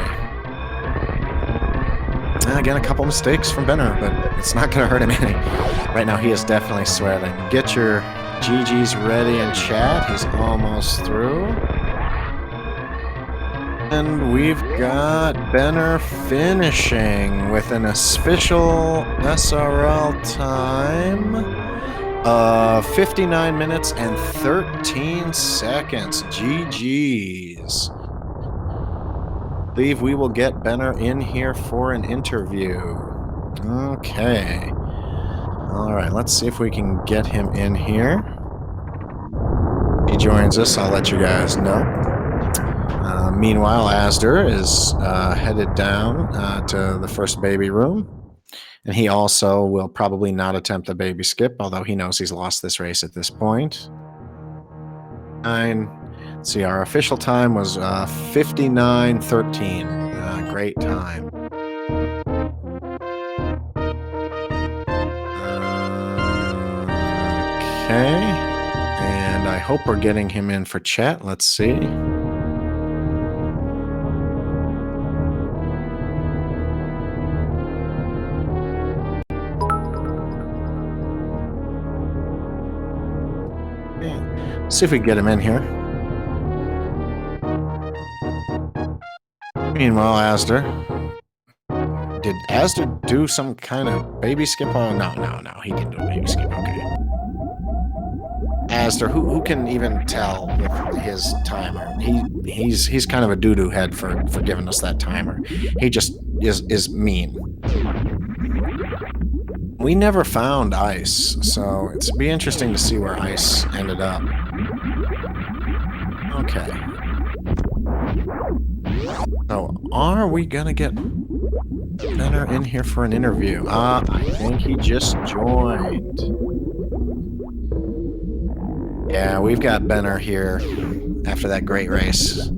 Again, a couple mistakes from Benner, but it's not going to hurt him any. Right now, he is definitely sweating. Get your GGs ready in chat. He's almost through. And we've got Benner finishing with an official SRL time of 59 minutes and 13 seconds. GGs. I believe we will get Benner in here for an interview. Okay. All right, let's see if we can get him in here. He joins us, I'll let you guys know. Meanwhile, Azder is headed down to the first baby room. And he also will probably not attempt a baby skip, although he knows he's lost this race at this point. Let's see, our official time was 59:13. Great time. Okay. And I hope we're getting him in for chat. Let's see. Okay. See if we can get him in here. Meanwhile, Azder. Did Azder do some kind of baby skip? Oh, no. He didn't do a baby skip. Okay. Azder, who can even tell with his timer? He's kind of a doo-doo head for giving us that timer. He just is mean. We never found Ice, so it's be interesting to see where Ice ended up. Okay. So, are we gonna get Benner in here for an interview? I think he just joined. Yeah, we've got Benner here after that great race.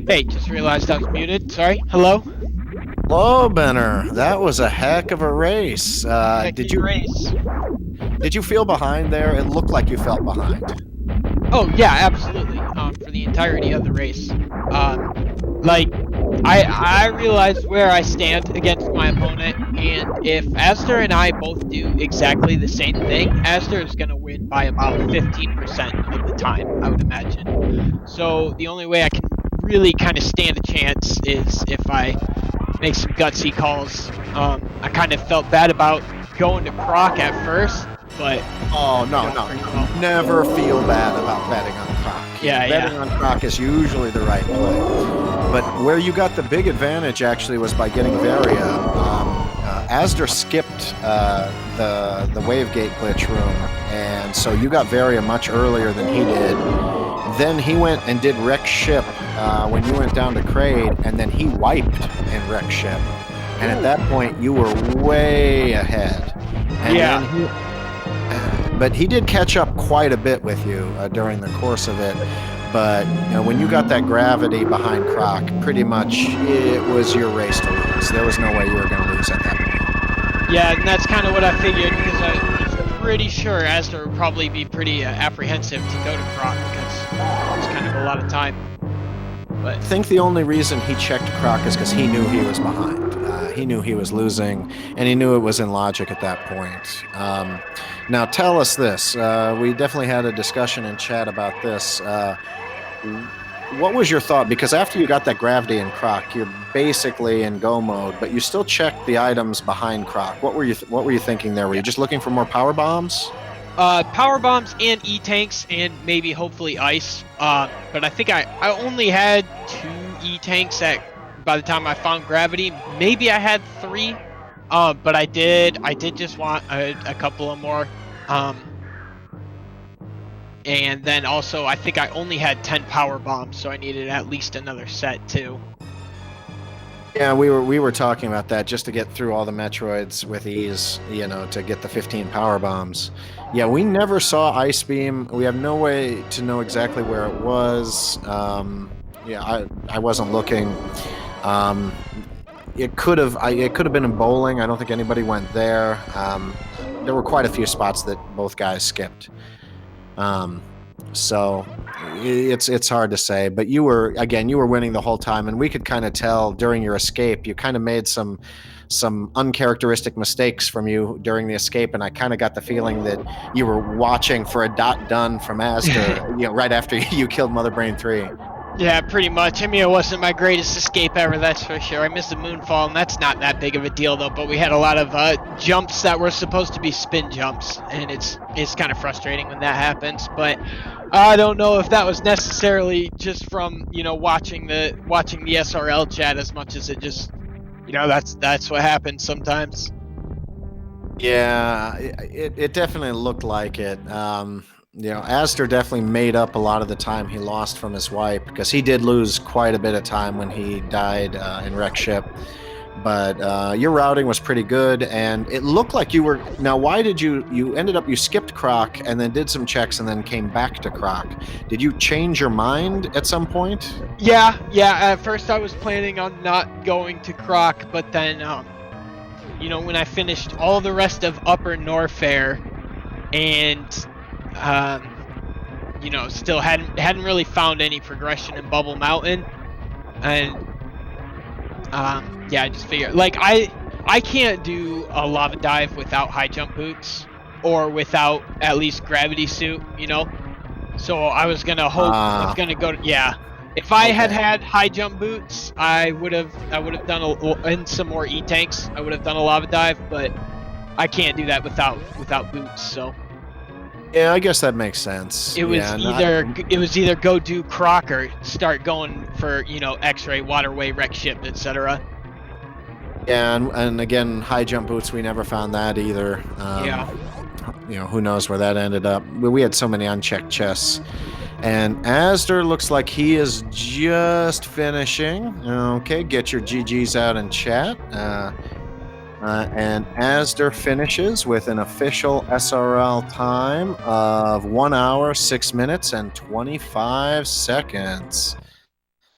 Hey, just realized I was muted. Sorry. Hello? Hello, Benner. That was a heck of a race. Did you feel behind there? It looked like you felt behind. Oh, yeah, absolutely. For the entirety of the race. I realized where I stand against my opponent, and if Azder and I both do exactly the same thing, Azder is going to win by about 15% of the time, I would imagine. So the only way I can really kind of stand a chance is if I make some gutsy calls. I kind of felt bad about going to Croc at first, but Oh, turned no, out no. pretty well. Never feel bad about betting on Croc. Yeah, Betting yeah. on Croc is usually the right play. But where you got the big advantage actually was by getting Varia. Asder skipped the Wavegate glitch room, and so you got Varia much earlier than he did. Then he went and did Wreck Ship when you went down to Kraid, and then he wiped in Wreck Ship. And at that point, you were way ahead. And Yeah. but he did catch up quite a bit with you during the course of it. But when you got that gravity behind Croc, pretty much it was your race to lose. There was no way you were going to lose at that point. Yeah, and that's kind of what I figured, because I was pretty sure Astor would probably be pretty apprehensive to go to Croc, because it's kind of a lot of time. But I think the only reason he checked Croc is because he knew he was behind. He knew he was losing, and he knew it was in logic at that point. Now, tell us this. We definitely had a discussion in chat about this. What was your thought? Because after you got that gravity in Croc, you're basically in go mode, but you still checked the items behind Croc. What were you thinking there? Were you just looking for more power bombs? Power bombs and E-tanks and maybe hopefully ice. But I think I only had 2 E-tanks by the time I found gravity. Maybe I had 3. But I did just want a couple of more. And then also I think I only had 10 power bombs, so I needed at least another set too. Yeah, we were talking about that just to get through all the Metroids with ease, to get the 15 power bombs. Yeah, we never saw Ice Beam. We have no way to know exactly where it was. I wasn't looking. It could have been in bowling. I don't think anybody went there. There were quite a few spots that both guys skipped. So it's hard to say, but you were winning the whole time, and we could kind of tell during your escape. You kind of made some uncharacteristic mistakes from you during the escape, and I kind of got the feeling that you were watching for a dot done from Asder, right after you killed Mother Brain 3. Yeah, pretty much. I mean, it wasn't my greatest escape ever, that's for sure. I missed the moonfall, and that's not that big of a deal, though. But we had a lot of jumps that were supposed to be spin jumps, and it's kind of frustrating when that happens. But I don't know if that was necessarily just from watching the SRL chat as much as it just that's what happens sometimes. Yeah, it definitely looked like it. Astor definitely made up a lot of the time he lost from his wipe, because he did lose quite a bit of time when he died in Wreck Ship. But your routing was pretty good, and it looked like you were. Now, why did you skipped Croc and then did some checks and then came back to Croc? Did you change your mind at some point? Yeah. At first, I was planning on not going to Croc, but then, when I finished all the rest of Upper Norfair, and still hadn't really found any progression in Bubble Mountain, and I just figured, like, I can't do a lava dive without high jump boots or without at least gravity suit, So I was gonna hope I was gonna go if I had high jump boots, I would have done and some more E-tanks. I would have done a lava dive, but I can't do that without boots. So yeah, I guess that makes sense. it was either go do Croc or start going for X-ray, waterway, wreck ship, etc. Yeah, and again, high jump boots, we never found that either. Who knows where that ended up. We had so many unchecked chests. And Asder looks like he is just finishing. Okay, get your GGs out in chat. And Asder finishes with an official SRL time of 1 hour, 6 minutes, and 25 seconds.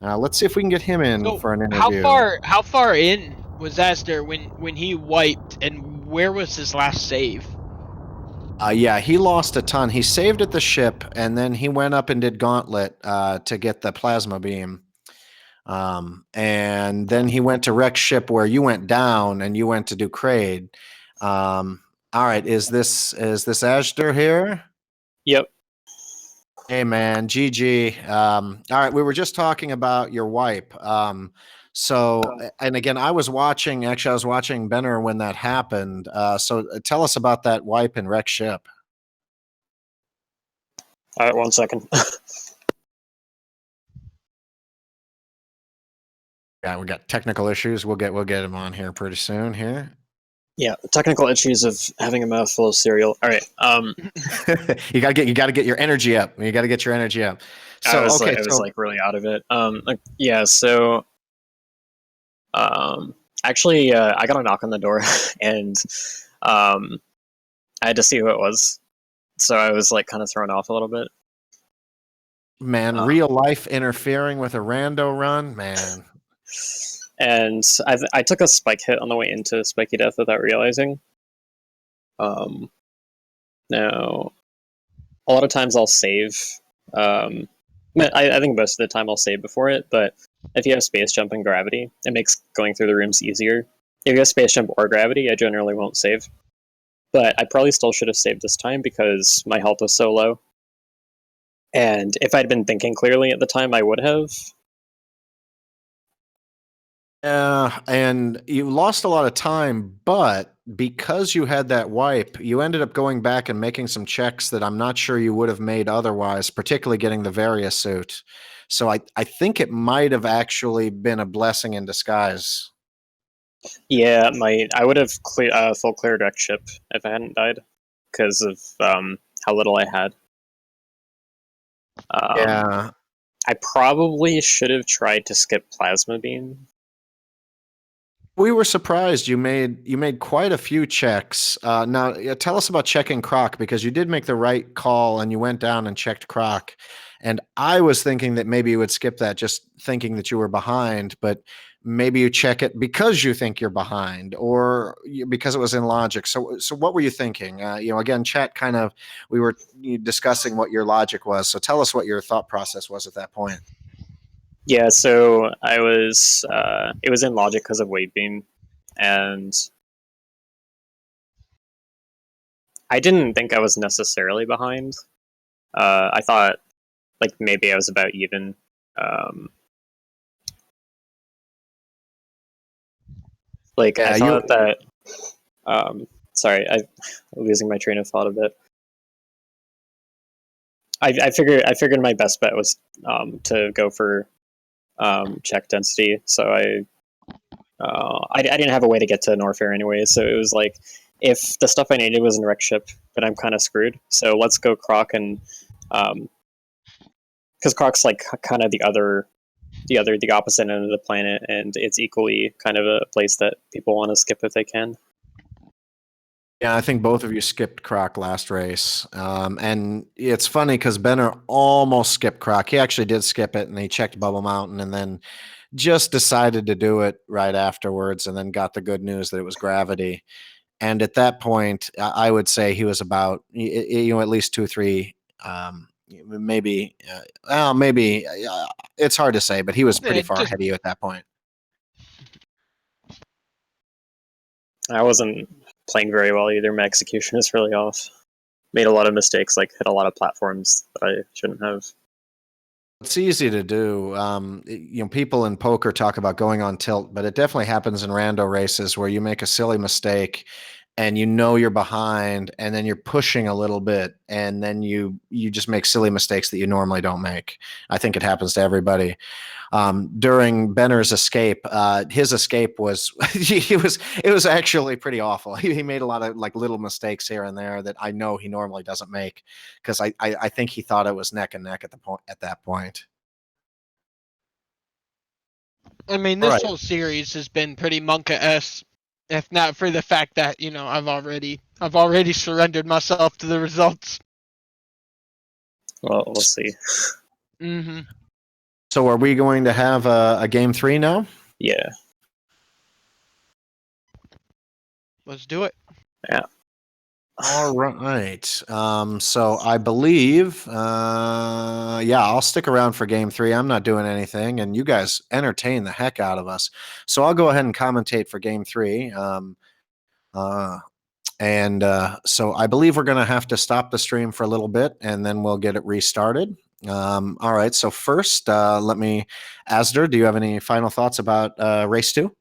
Let's see if we can get him in for an interview. How far in was Asder when he wiped, and where was his last save? Yeah, he lost a ton. He saved at the ship, and then he went up and did Gauntlet to get the plasma beam. And then he went to Wreck Ship, where you went down, and you went to do Kraid. All right, is this Asder here? Yep. Hey man, GG. All right, we were just talking about your wipe. And again, I was watching Benner when that happened. Tell us about that wipe and wreck ship. All right, 1 second. Yeah, we got technical issues. We'll get him on here pretty soon here. Yeah, technical issues of having a mouthful of cereal. All right. You gotta get your energy up. You gotta get your energy up. I So was okay, like, I was so like really out of it. Yeah. So, actually, I got a knock on the door, and um, I had to see who it was. So I was like kind of thrown off a little bit. man, Uh, real life interfering with a rando run, man. and I took a spike hit on the way into Spiky Death without realizing. Um, Now, a lot of times I'll save. Um, I think most of the time I'll save before it, but if you have space jump and gravity, it makes going through the rooms easier. If you have space jump or gravity, I generally won't save. But I probably still should have saved this time because my health was so low. And if I'd been thinking clearly at the time, I would have. Yeah, and you lost a lot of time, but because you had that wipe, you ended up going back and making some checks that I'm not sure you would have made otherwise, particularly getting the Varia suit. So I think it might have actually been a blessing in disguise. Yeah, I would have full cleared wreck ship if I hadn't died because of how little I had. Yeah, I probably should have tried to skip plasma beam. we were surprised you made quite a few checks. Now, tell us about checking Croc because you did make the right call and you went down and checked Croc. And I was thinking that maybe you would skip that, just thinking that you were behind, but maybe you check it because you think you're behind or because it was in logic. So what were you thinking? Again, chat kind of we were discussing what your logic was. So tell us what your thought process was at that point. Yeah, so I was it was in logic because of weight beam, and I didn't think I was necessarily behind. I thought like maybe I was about even. Um, I Yeah, thought that. Sorry, I'm losing my train of thought a bit. I figured my best bet was to go for check density. So I didn't have a way to get to Norfair anyway. So it was like if the stuff I needed was in wreck ship, then I'm kind of screwed. So let's go Croc and because Croc's like kind of the opposite end of the planet, and it's equally kind of a place that people want to skip if they can. Yeah, I think both of you skipped Croc last race. And it's funny because Benner almost skipped Croc. He actually did skip it and he checked Bubble Mountain and then just decided to do it right afterwards and then got the good news that it was gravity. And at that point, I would say he was about, at least 2, 3, maybe it's hard to say, but he was pretty far Just ahead of you at that point. I wasn't playing very well either. My execution is really off. Made a lot of mistakes, like hit a lot of platforms that I shouldn't have. It's easy to do. People in poker talk about going on tilt, but it definitely happens in rando races where you make a silly mistake and you're behind and then you're pushing a little bit and then you just make silly mistakes that you normally don't make. I think it happens to everybody. During Benner's escape, his escape was it was actually pretty awful. He made a lot of like little mistakes here and there that I know he normally doesn't make because I think he thought it was neck and neck at that point. I mean, All this right. whole series has been pretty Monka-esque, if not for the fact that I've already surrendered myself to the results. Well, we'll see. Mm-hmm. So are we going to have a game 3 now? Yeah. Let's do it. Yeah. All right. So I believe, I'll stick around for game 3. I'm not doing anything, and you guys entertain the heck out of us. So I'll go ahead and commentate for game 3. And so I believe we're going to have to stop the stream for a little bit, and then we'll get it restarted. All right. So first, azder, do you have any final thoughts about race 2?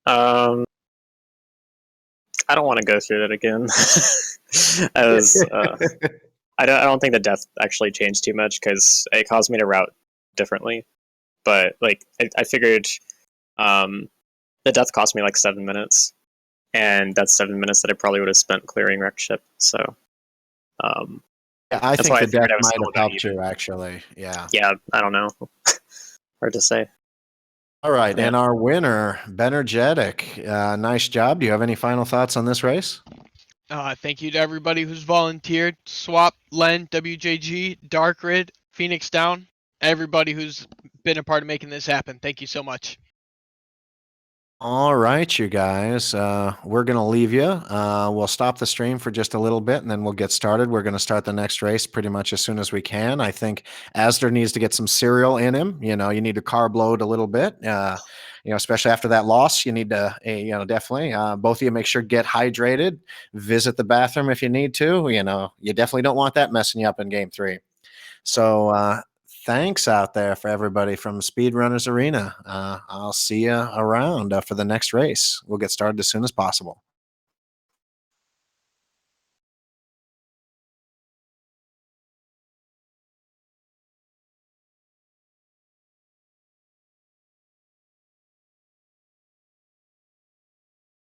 I don't want to go through that again. I don't think the death actually changed too much because it caused me to route differently. But like I figured, the death cost me like 7 minutes, and that's 7 minutes that I probably would have spent clearing wreck ship. So Yeah, I that's think why the I figured death I was might still have about helped even. you, actually. Yeah. Yeah, I don't know. Hard to say. All right. Yeah. And our winner, Bennergetic. Nice job. Do you have any final thoughts on this race? Thank you to everybody who's volunteered. Swap, Len, WJG, Darkrid, Phoenix Down, everybody who's been a part of making this happen. Thank you so much. All right, you guys. We're going to leave you. We'll stop the stream for just a little bit, and then we'll get started. We're going to start the next race pretty much as soon as we can. I think azder needs to get some cereal in him. You need to carb load a little bit. Especially after that loss, you need to, definitely. Both of you make sure get hydrated. Visit the bathroom if you need to. You definitely don't want that messing you up in game 3. So thanks out there for everybody from Speedrunners Arena. I'll see you around for the next race. We'll get started as soon as possible.